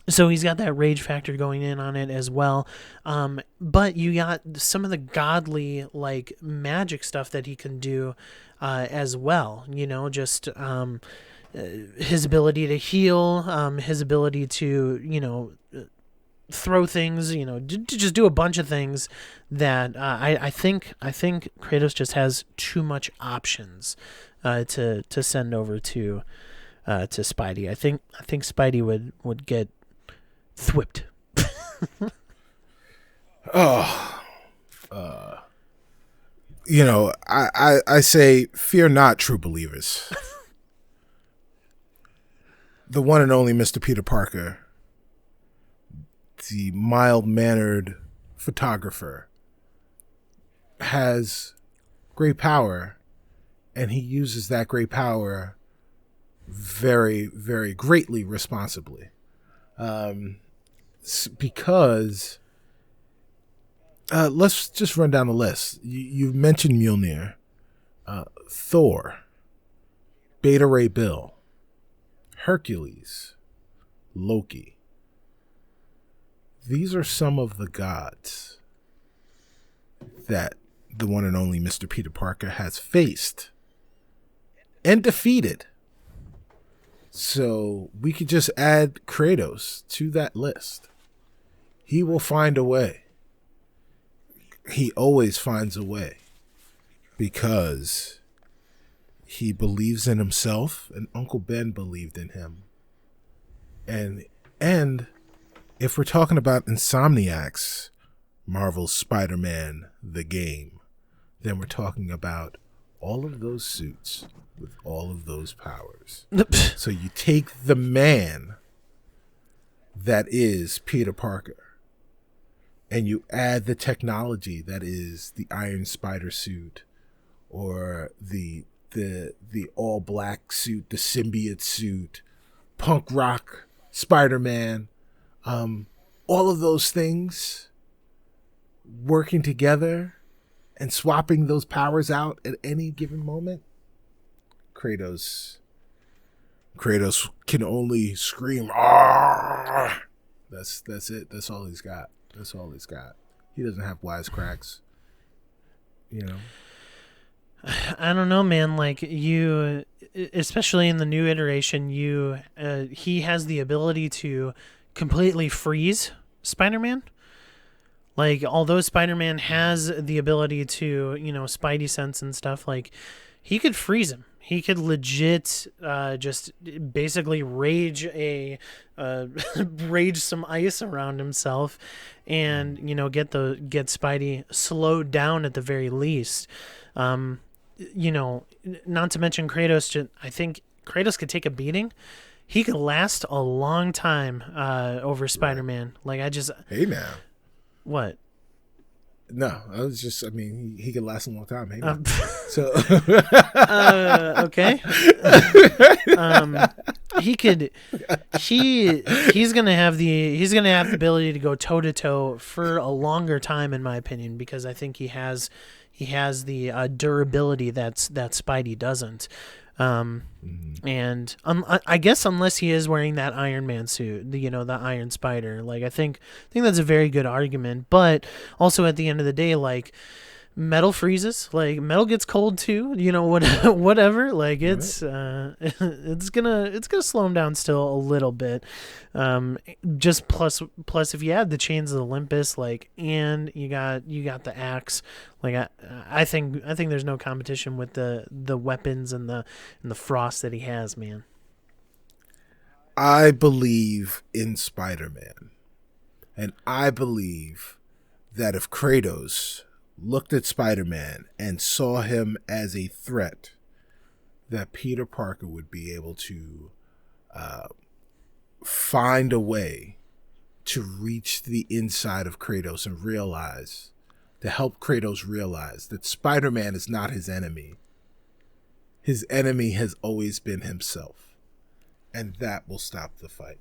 he's got that rage factor going in on it as well. But you got some of the godly like magic stuff that he can do as well. Just his ability to heal, his ability to throw things, to just do a bunch of things that I think Kratos just has too much options to send over to Spidey. I think Spidey would get thwipped. I say, fear not, true believers. The one and only Mr. Peter Parker, the mild-mannered photographer, has great power, and he uses that great power very, very greatly responsibly. Because let's just run down the list. You mentioned Mjolnir, Thor, Beta Ray Bill, Hercules, Loki. These are some of the gods that the one and only Mr. Peter Parker has faced and defeated. So we could just add Kratos to that list. He will find a way. He always finds a way because he believes in himself, and Uncle Ben believed in him. And if we're talking about Insomniac's Marvel's Spider-Man, the game, then we're talking about all of those suits with all of those powers. So you take the man that is Peter Parker, and you add the technology that is the Iron Spider suit, or the all black suit, the symbiote suit, punk rock Spider-Man, all of those things working together and swapping those powers out at any given moment. Kratos can only scream, "Ah!" That's it. That's all he's got. He doesn't have wisecracks. You know. I don't know, man. Like you, especially in the new iteration, he has the ability to completely freeze Spider-Man. Like, although Spider-Man has the ability to, Spidey sense and stuff, like, he could freeze him. He could legit just basically rage some ice around himself and, get Spidey slowed down at the very least. Not to mention Kratos, I think Kratos could take a beating. He could last a long time over Spider-Man. Like, Hey, now. What? No, he could last a long time. Hey, man. So. Okay. He's gonna have the ability to go toe to toe for a longer time, in my opinion, because I think he has the durability that Spidey doesn't. And I guess unless he is wearing that Iron Man suit, the Iron Spider, like I think that's a very good argument. But also at the end of the day, like metal freezes, like metal gets cold too. Whatever. Like it's gonna slow him down still a little bit. Just plus if you add the Chains of Olympus, like, and you got the axe, like I think there's no competition with the weapons and the frost that he has, man. I believe in Spider-Man, and I believe that if Kratos looked at Spider-Man and saw him as a threat, that Peter Parker would be able to find a way to reach the inside of Kratos and to help Kratos realize that Spider-Man is not his enemy. His enemy has always been himself. And that will stop the fight.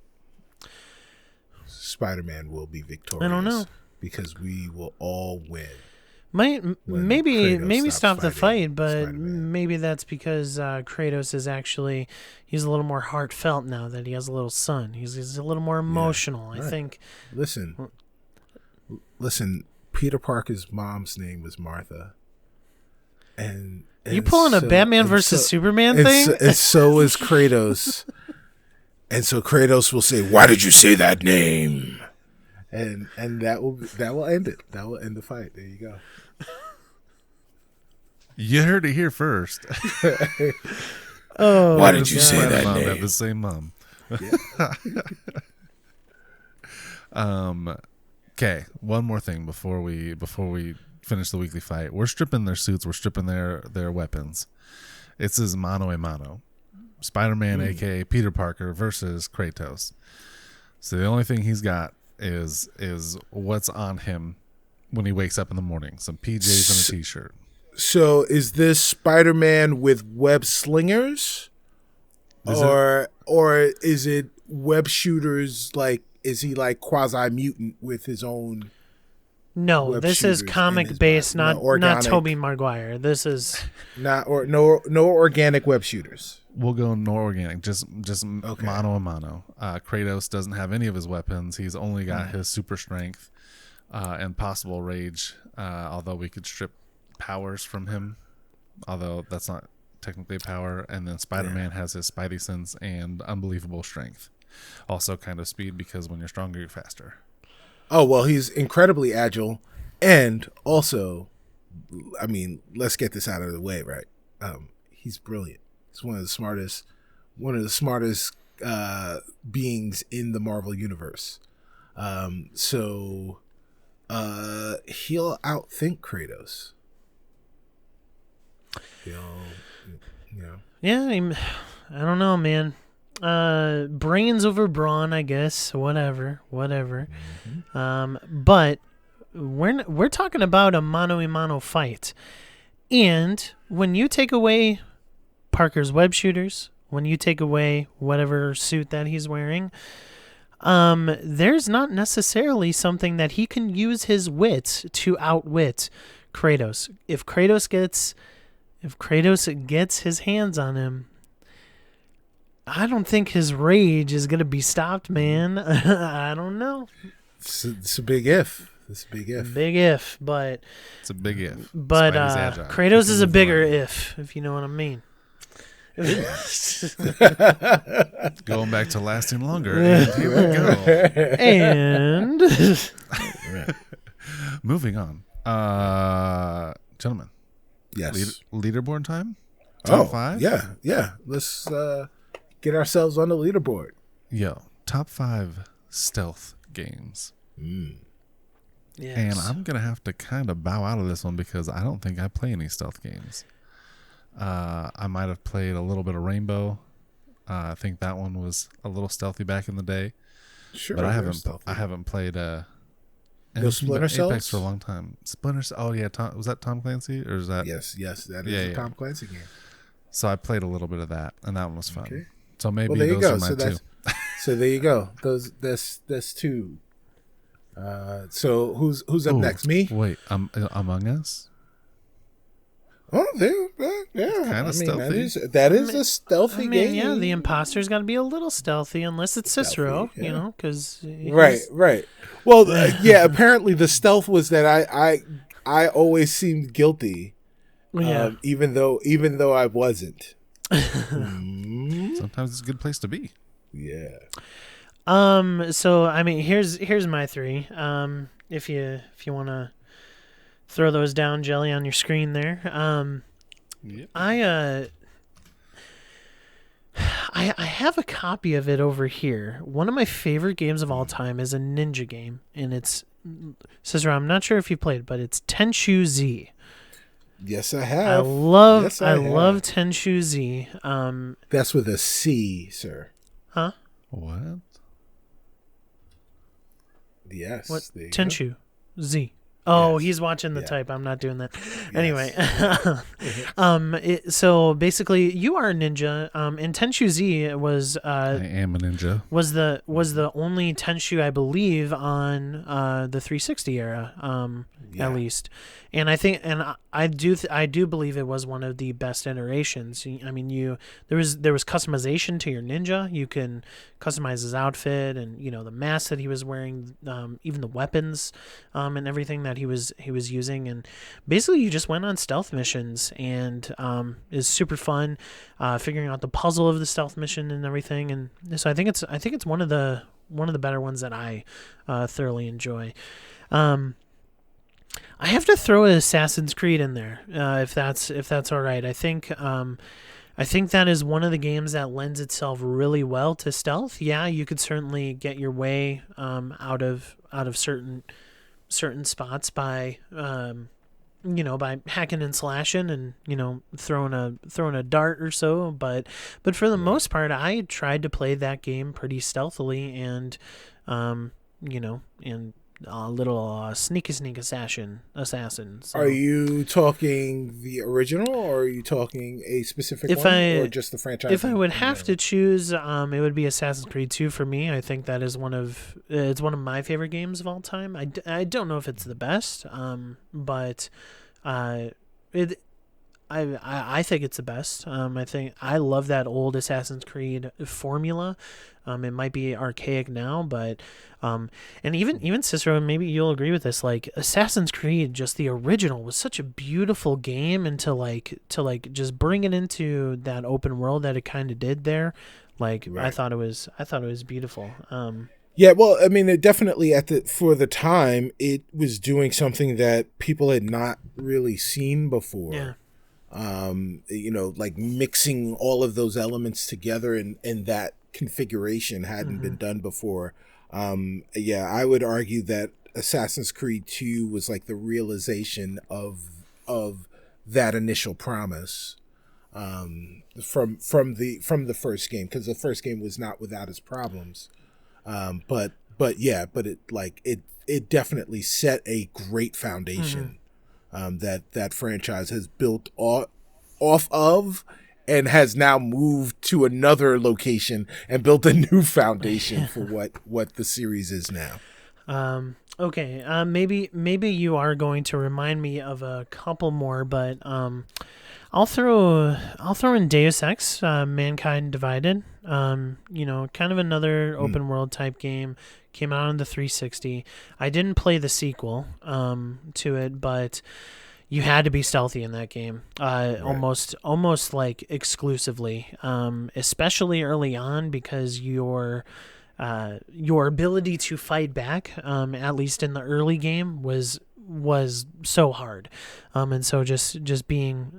Spider-Man will be victorious. I don't know. Because we will all win. Maybe stop the fight, but Spider-Man. maybe that's because Kratos is he's a little more heartfelt now that he has a little son. He's a little more emotional. Right. I think. Listen, Peter Parker's mom's name was Martha. And you pulling a Batman versus Superman thing? And so is Kratos. And so Kratos will say, "Why did you say that name?" And that will end it. That will end the fight. There you go. You heard it here first. Why did you say that mom name? have the same mom. Yeah. Okay, one more thing before we finish the weekly fight. We're stripping their suits. We're stripping their weapons. It's his mano a mano. Spider-Man, aka Peter Parker, versus Kratos. So the only thing he's got is what's on him when he wakes up in the morning. Some PJs and a t-shirt. So is this Spider-Man with web slingers? Or is it web shooters? Like, is he like quasi-mutant with his own? No, this is comic based, not Tobey Maguire. This is no organic web shooters. We'll go no organic, just okay. Mano a mano. Kratos doesn't have any of his weapons. He's only got his super strength and possible rage. Although we could strip powers from him, although that's not technically a power. And then Spider-Man has his Spidey sense and unbelievable strength. Also kind of speed, because when you're stronger, you're faster. Oh, well, he's incredibly agile. And also, I mean, let's get this out of the way, right? He's brilliant. He's one of the smartest beings in the Marvel universe. So he'll outthink Kratos. Yeah, I don't know, man. Brains over brawn, I guess. Whatever. Mm-hmm. But we're talking about a mano a mano fight, and when you take away Parker's web shooters, when you take away whatever suit that he's wearing, there's not necessarily something that he can use his wits to outwit Kratos. If Kratos gets his hands on him, I don't think his rage is going to be stopped, man. I don't know. It's a big if. It's a big if. Big if, but It's a big if. but Spidey's agile. Kratos is a Move bigger around. if you know what I mean. Going back to lasting longer. And here we go. And Moving on. Gentlemen. Yes. Leaderboard time? Top 5? Yeah. Let's get ourselves on the leaderboard. Yo, top 5 stealth games. yes. And I'm going to have to kind of bow out of this one because I don't think I play any stealth games. I might have played a little bit of Rainbow. I think that one was a little stealthy back in the day. Sure. But I stealthy. haven't played No anything Splinter but Cells? Apex for a long time. Oh yeah, was that Tom Clancy or is that? Yes, that is Yeah, a yeah. Tom Clancy game. So I played a little bit of that, and that one was fun. Okay. So maybe Well, there you those go. are my So two. so there you go. That's two. So who's up Ooh, next? Me? Wait, Among Us. Oh, yeah. kinda stealthy. That is a stealthy game. Yeah, the imposter's got to be a little stealthy unless it's Cicero, Stealthy, yeah. you know, because Right. Well, yeah. Apparently, the stealth was that I always seemed guilty, Yeah. even though I wasn't. Sometimes it's a good place to be. Yeah. So I mean, here's my 3. If you want to throw those down, Jelly, on your screen there. Yep. I have a copy of it over here. One of my favorite games of all time is a ninja game, and it's Cicero. I'm not sure if you played, but it's Tenchu Z. Yes, I I have. love Yes, I I love have. Tenchu Z. That's with a C, sir. Huh? What? Yes. What? there you go. Tenchu Z. Oh, Yes. he's watching the Yeah. type. I'm not doing that. Anyway, so basically, you are a ninja. And Tenchu Z was I am a ninja. was the only Tenchu, I believe, on the 360 era, Yeah. at least. And I think, and I do believe it was one of the best iterations. I mean, there was customization to your ninja. You can customize his outfit and the mask that he was wearing, even the weapons, and everything that he was using. And basically, you just went on stealth missions, and is super fun, figuring out the puzzle of the stealth mission and everything. And so I think it's one of the better ones that I thoroughly enjoy. I have to throw Assassin's Creed in there, if that's all right. I think that is one of the games that lends itself really well to stealth. Yeah, you could certainly get your way out of certain spots by by hacking and slashing and throwing a dart or so. But for the most part, I tried to play that game pretty stealthily and and a little sneaky assassin. So. Are you talking the original, or are you talking a specific If one, I- or just the franchise? If I would in have to general? choose, it would be Assassin's Creed 2 for me. I think that is one of my favorite games of all time. I don't know if it's the best, but I think it's the best. I think I love that old Assassin's Creed formula. It might be archaic now, but and even Cicero, maybe you'll agree with this. Like Assassin's Creed, just the original, was such a beautiful game, and to just bring it into that open world that it kind of did there. Like I Right. thought it was beautiful. Yeah, well, I mean, it definitely for the time, it was doing something that people had not really seen before. Yeah. Like mixing all of those elements together in that configuration hadn't been done before. I would argue that Assassin's Creed 2 was like the realization of that initial promise from the first game, because the first game was not without its problems. But it definitely set a great foundation that franchise has built off of, and has now moved to another location and built a new foundation for what the series is now. Okay. Maybe you are going to remind me of a couple more, but I'll throw in Deus Ex, Mankind Divided. Kind of another open world type game. Came out on the 360. I didn't play the sequel to it, but you had to be stealthy in that game, almost like exclusively, especially early on, because your ability to fight back, at least in the early game, was so hard, and so just being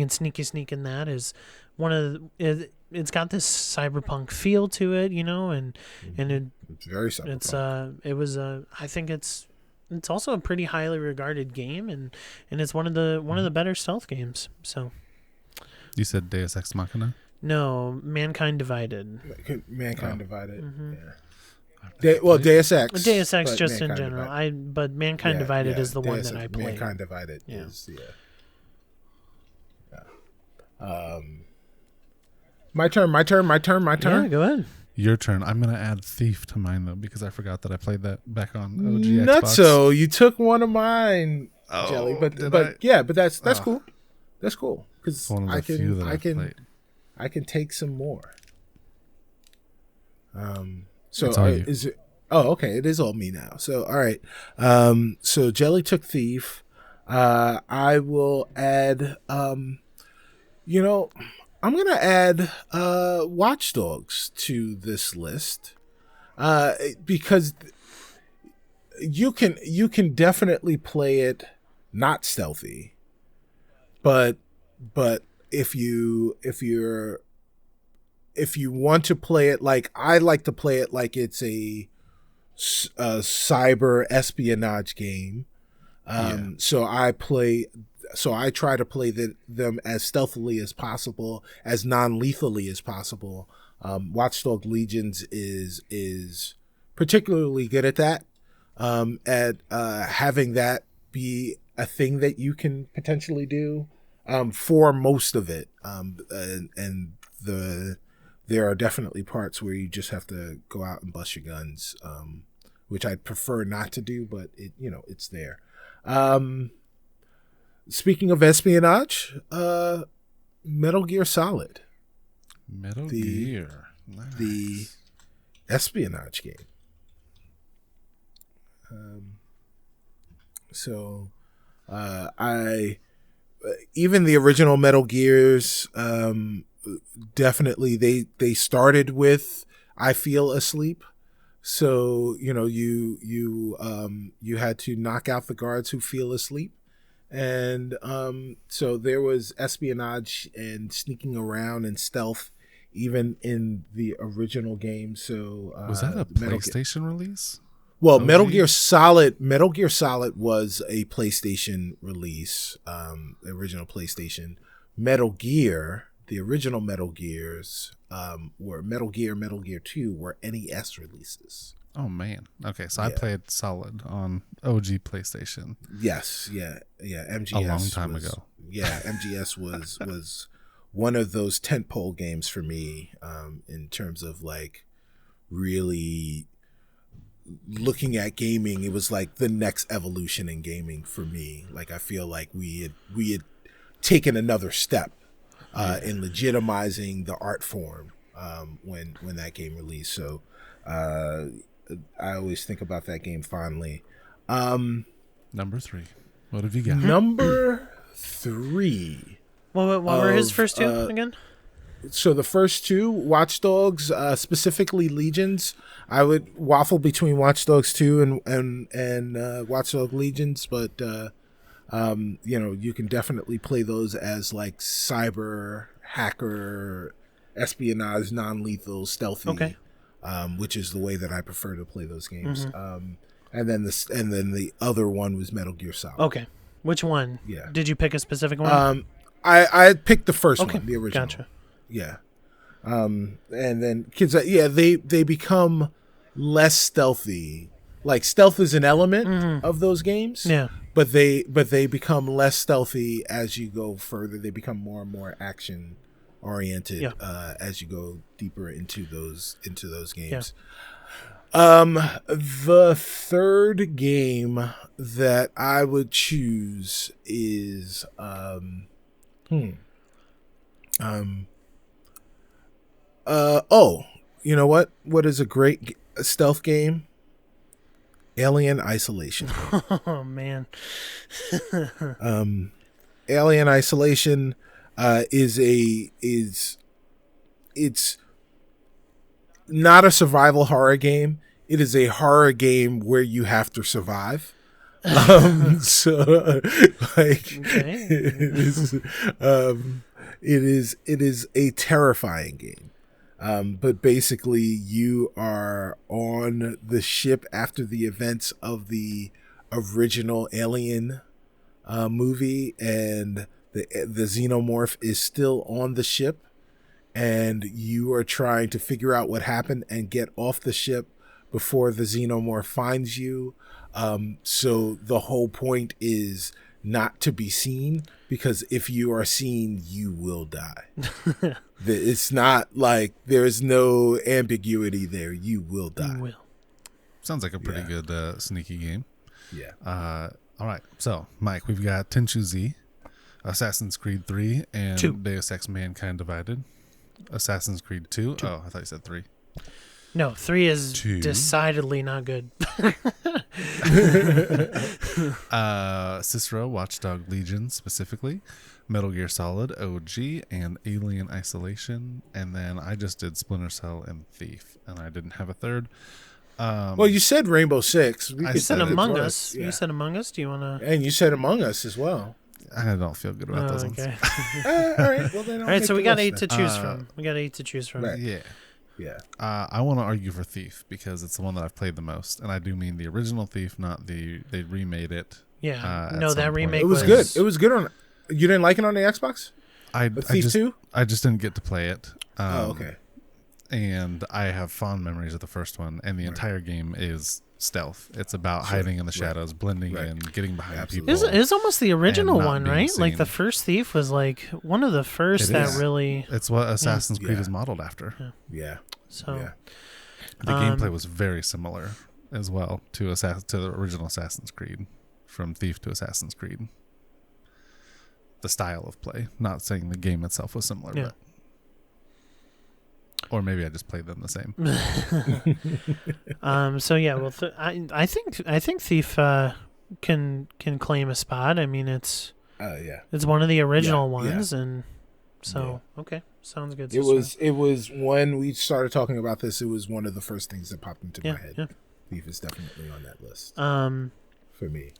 sneaky in that is one of it's got this cyberpunk feel to it, and It's very cyberpunk. I think it's also a pretty highly regarded game, and it's one of the better stealth games. So You said Deus Ex Machina? no, Mankind Divided. Mankind Divided. Mm-hmm. Yeah. Deus Ex. Deus Ex but just in Mankind general. Divided. But Mankind Divided is the one Deus that Ex, I played. Mankind Divided Yeah. is My turn. Yeah, go ahead. Your turn. I'm going to add Thief to mine, though, because I forgot that I played that back on OG Xbox. Nutso, you took one of mine, Jelly. But did I? yeah, but that's cool. That's cool because It's one of the few that I've played. I can take some more. So It's all you. is it? Oh, okay. It is all me now. So all right. So Jelly took Thief. I will add. I'm gonna add Watch Dogs to this list because you can definitely play it not stealthy, but if you want to play it like I like to play it like it's a cyber espionage game, so I try to play them as stealthily as possible, as non-lethally as possible. Watchdog Legions is particularly good at that, at having that be a thing that you can potentially do for most of it. There are definitely parts where you just have to go out and bust your guns, which I'd prefer not to do, but it's there. Speaking of espionage, Metal Gear Solid. Metal Gear. Nice. The espionage game. Even the original Metal Gears, definitely they started with "I feel asleep," so you had to knock out the guards who feel asleep. And so there was espionage and sneaking around and stealth even in the original game. So was that a PlayStation release? Well, OG? Metal Gear Solid was a PlayStation release, the original PlayStation. Metal Gear, the original Metal Gears, were Metal Gear 2 were NES releases. Oh man. Okay, so I played Solid on OG PlayStation. Yes, yeah. MGS a long time ago. Yeah, MGS was one of those tentpole games for me, in terms of like really looking at gaming. It was like the next evolution in gaming for me. Like I feel like we had taken another step in legitimizing the art form when that game released. So I always think about that game fondly. Number 3. What have you got? Number 3. What were his first two again? So the first two, Watch Dogs, specifically Legions. I would waffle between Watch Dogs 2 and Watch Dogs Legions, but you can definitely play those as like cyber hacker, espionage, non-lethal, stealthy. Okay. Which is the way that I prefer to play those games. And then the other one was Metal Gear Solid. Okay. Which one? Yeah. Did you pick a specific one? I picked the first Okay, one, the original. gotcha. Yeah. And then kids, they become less stealthy. Like stealth is an element of those games. Yeah. But they become less stealthy as you go further. They become more and more action oriented as you go deeper into those games. The third game that I would choose is you know what is a great stealth game? Alien Isolation. Oh man. Alien Isolation is it's not a survival horror game. It is a horror game where you have to survive. So like Okay. it is a terrifying game. But basically you are on the ship after the events of the original Alien movie, and the xenomorph is still on the ship, and you are trying to figure out what happened and get off the ship before the xenomorph finds you. So the whole point is not to be seen, because if you are seen, you will die. It's not like there's no ambiguity there. You will die. You will. Sounds like a pretty good sneaky game. Yeah. All right. So, Mike, we've got Tenchu Z, Assassin's Creed 3, and 2. Deus Ex Mankind Divided. Assassin's Creed 2. Oh, I thought you said 3. No, 3 is 2. decidedly not good. Cicero, Watchdog Legion specifically, Metal Gear Solid OG, and Alien Isolation. And then I just did Splinter Cell and Thief, and I didn't have a third. Well, you said Rainbow Six. I You said said it Among twice. Us. Yeah. You said Among Us. Do you want to? And you said Among Us as well. I don't feel good about those ones. Okay. All right. Well, then All right. So we got 8 to choose from. We got 8 to choose from. Right. Yeah. Yeah. I want to argue for Thief because it's the one that I've played the most, and I do mean the original Thief, not they remade it. Yeah. at No, some that point. remake It was good. It was good on. You didn't like it on the Xbox? Thief 2? I just didn't get to play it. Oh, okay. And I have fond memories of the first one, and the entire game is stealth. It's about hiding in the shadows, blending in, getting behind Absolutely. people. It's almost the original not one, being right? Like seen. the first Thief was like one of the first It that is. really. It's what Assassin's Creed Yeah. is modeled after. Yeah. So Yeah. The gameplay was very similar as well to the original Assassin's Creed, from Thief to Assassin's Creed. The style of play, not saying the game itself was similar, Yeah. but or maybe I just played them the same. So yeah, well, I think Thief can claim a spot. I mean, it's Yeah. one of the original Yeah, yeah. ones, and so okay, sounds good. It was when we started talking about this, it was one of the first things that popped into my head. Yeah. Thief is definitely on that list for me.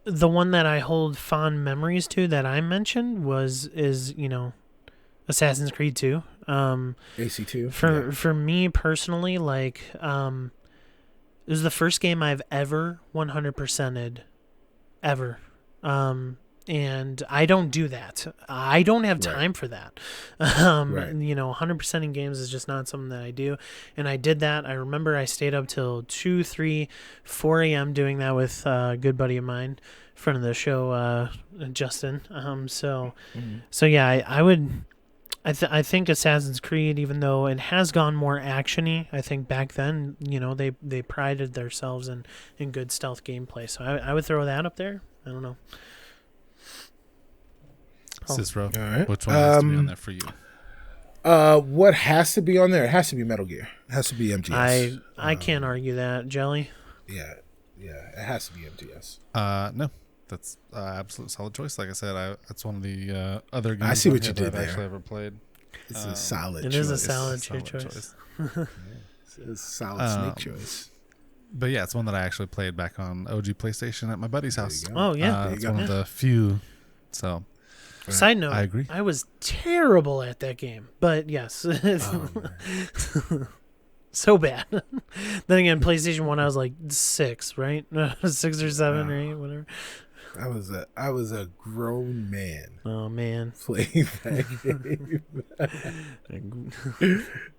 The one that I hold fond memories to that I mentioned is Assassin's Creed 2. AC2. For me personally, like it was the first game I've ever 100%ed ever. And I don't do that. I don't have time for that. Right. 100% in games is just not something that I do. And I did that. I remember I stayed up till 2, 3, 4 a.m. doing that with a good buddy of mine, friend of the show, Justin. So yeah, I would. I think Assassin's Creed, even though it has gone more actiony, I think back then, they prided themselves in good stealth gameplay. So I would throw that up there. I don't know. Cicero, All right. which one has to be on there for you? What has to be on there? It has to be Metal Gear. It has to be MGS. I can't argue that, Jelly. Yeah. It has to be MGS. No, that's absolute solid choice. Like I said, that's one of the other games I see on what here you that did I've actually there. ever played. It's a solid It choice. is a solid Solid choice. It's a solid snake choice. But yeah, it's one that I actually played back on OG PlayStation at my buddy's house. go. Oh yeah. It's one of the few. So Side note, I agree. I was terrible at that game, but yes, so bad. Then again, PlayStation 1, I was like 6, right? 6 or 7 or 8, whatever. I was a grown man Oh man. playing that game.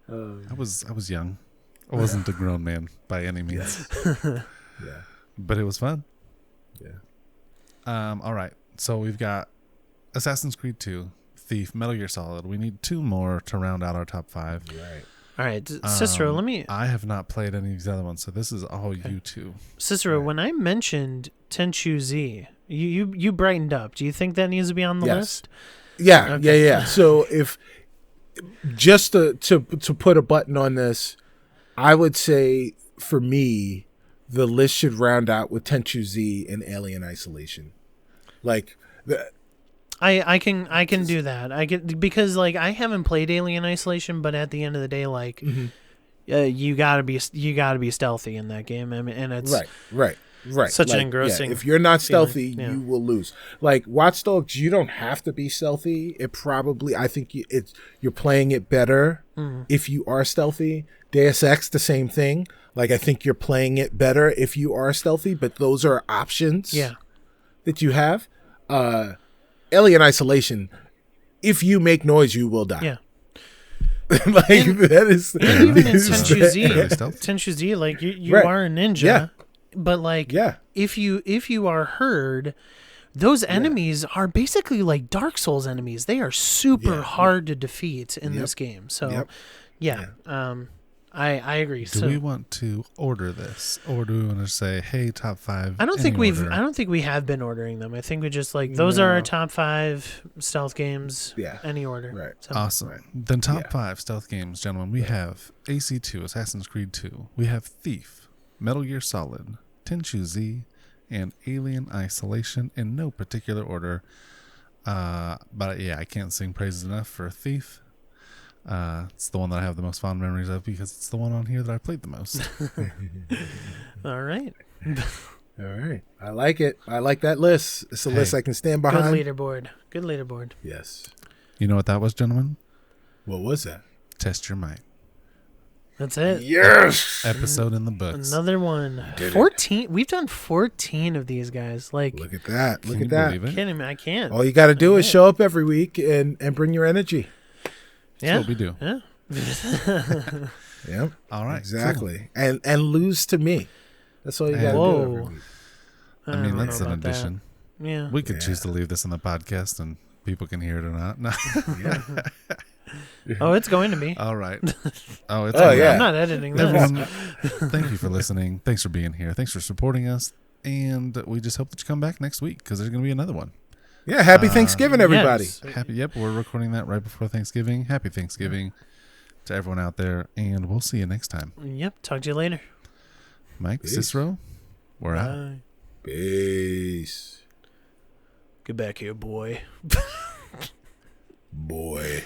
I was young. I wasn't a grown man by any means, Yeah. but it was fun. Yeah. All right. So we've got Assassin's Creed 2, Thief, Metal Gear Solid. We need 2 more to round out our top 5. Right. All right, Cicero, let me. I have not played any of these other ones, so this is all you two. Cicero, when I mentioned Tenchu Z, you brightened up. Do you think that needs to be on the Yes. list? Yeah, Okay. yeah. So if just to put a button on this, I would say for me, the list should round out with Tenchu Z and Alien Isolation. Like I can do that. I can, because like I haven't played Alien Isolation, but at the end of the day, like you gotta be stealthy in that game. I mean, and it's right. such like, an engrossing. if you're not stealthy, feeling. Yeah. you will lose. Like Watch Dogs, you don't have to be stealthy. I think you're playing it better if you are stealthy. Deus Ex, the same thing. Like I think you're playing it better if you are stealthy, but those are options. Yeah. That you have. Alien Isolation, if you make noise, you will die. Yeah. That is. And even in Very stealthy. Tenchu Z, like you Right. are a ninja. Yeah. But like, Yeah. if you are heard, those enemies are basically like Dark Souls enemies. They are super hard to defeat in this game. So, I agree. Do we want to order this, or do we want to say, "Hey, top 5"? I don't think we have been ordering them. I think we just like those are our top 5 stealth games. Yeah. Any order. Right. So, Awesome. Right. Then top 5 stealth games, gentlemen. We have AC2, Assassin's Creed 2. We have Thief, Metal Gear Solid, Tenchu Z, and Alien Isolation in no particular order. But yeah, I can't sing praises enough for Thief. It's the one that I have the most fond memories of because it's the one on here that I played the most. All right. All right. I like it. I like that list. It's a list I can stand Good behind. leaderboard. Yes. You know what that was, gentlemen? What was that? Test Your Might. That's it. Yes. Episode in the books. Another one. 14. We've done 14 of these guys. Like, Look at that. Look Can at you that. believe it? kidding me? I can't. All you got to do is show up every week and bring your energy. Yeah. That's what we do. Yeah. Yep. All right. Exactly. And lose to me. That's all you got to do. Whoa. Every week. I mean, don't that's know an about that. addition. Yeah. We could choose to leave this in the podcast and people can hear it or not. No. Oh, it's going to be. All right. Oh, it's Oh, all right. yeah. I'm not editing this. Everyone, thank you for listening. Thanks for being here. Thanks for supporting us. And we just hope that you come back next week because there's going to be another one. Yeah. Happy Thanksgiving, everybody. Yes. Happy. Yep. We're recording that right before Thanksgiving. Happy Thanksgiving to everyone out there. And we'll see you next time. Yep. Talk to you later. Mike, Peace. Cicero, we're out. Bye. Peace. Get back here, boy. Boy.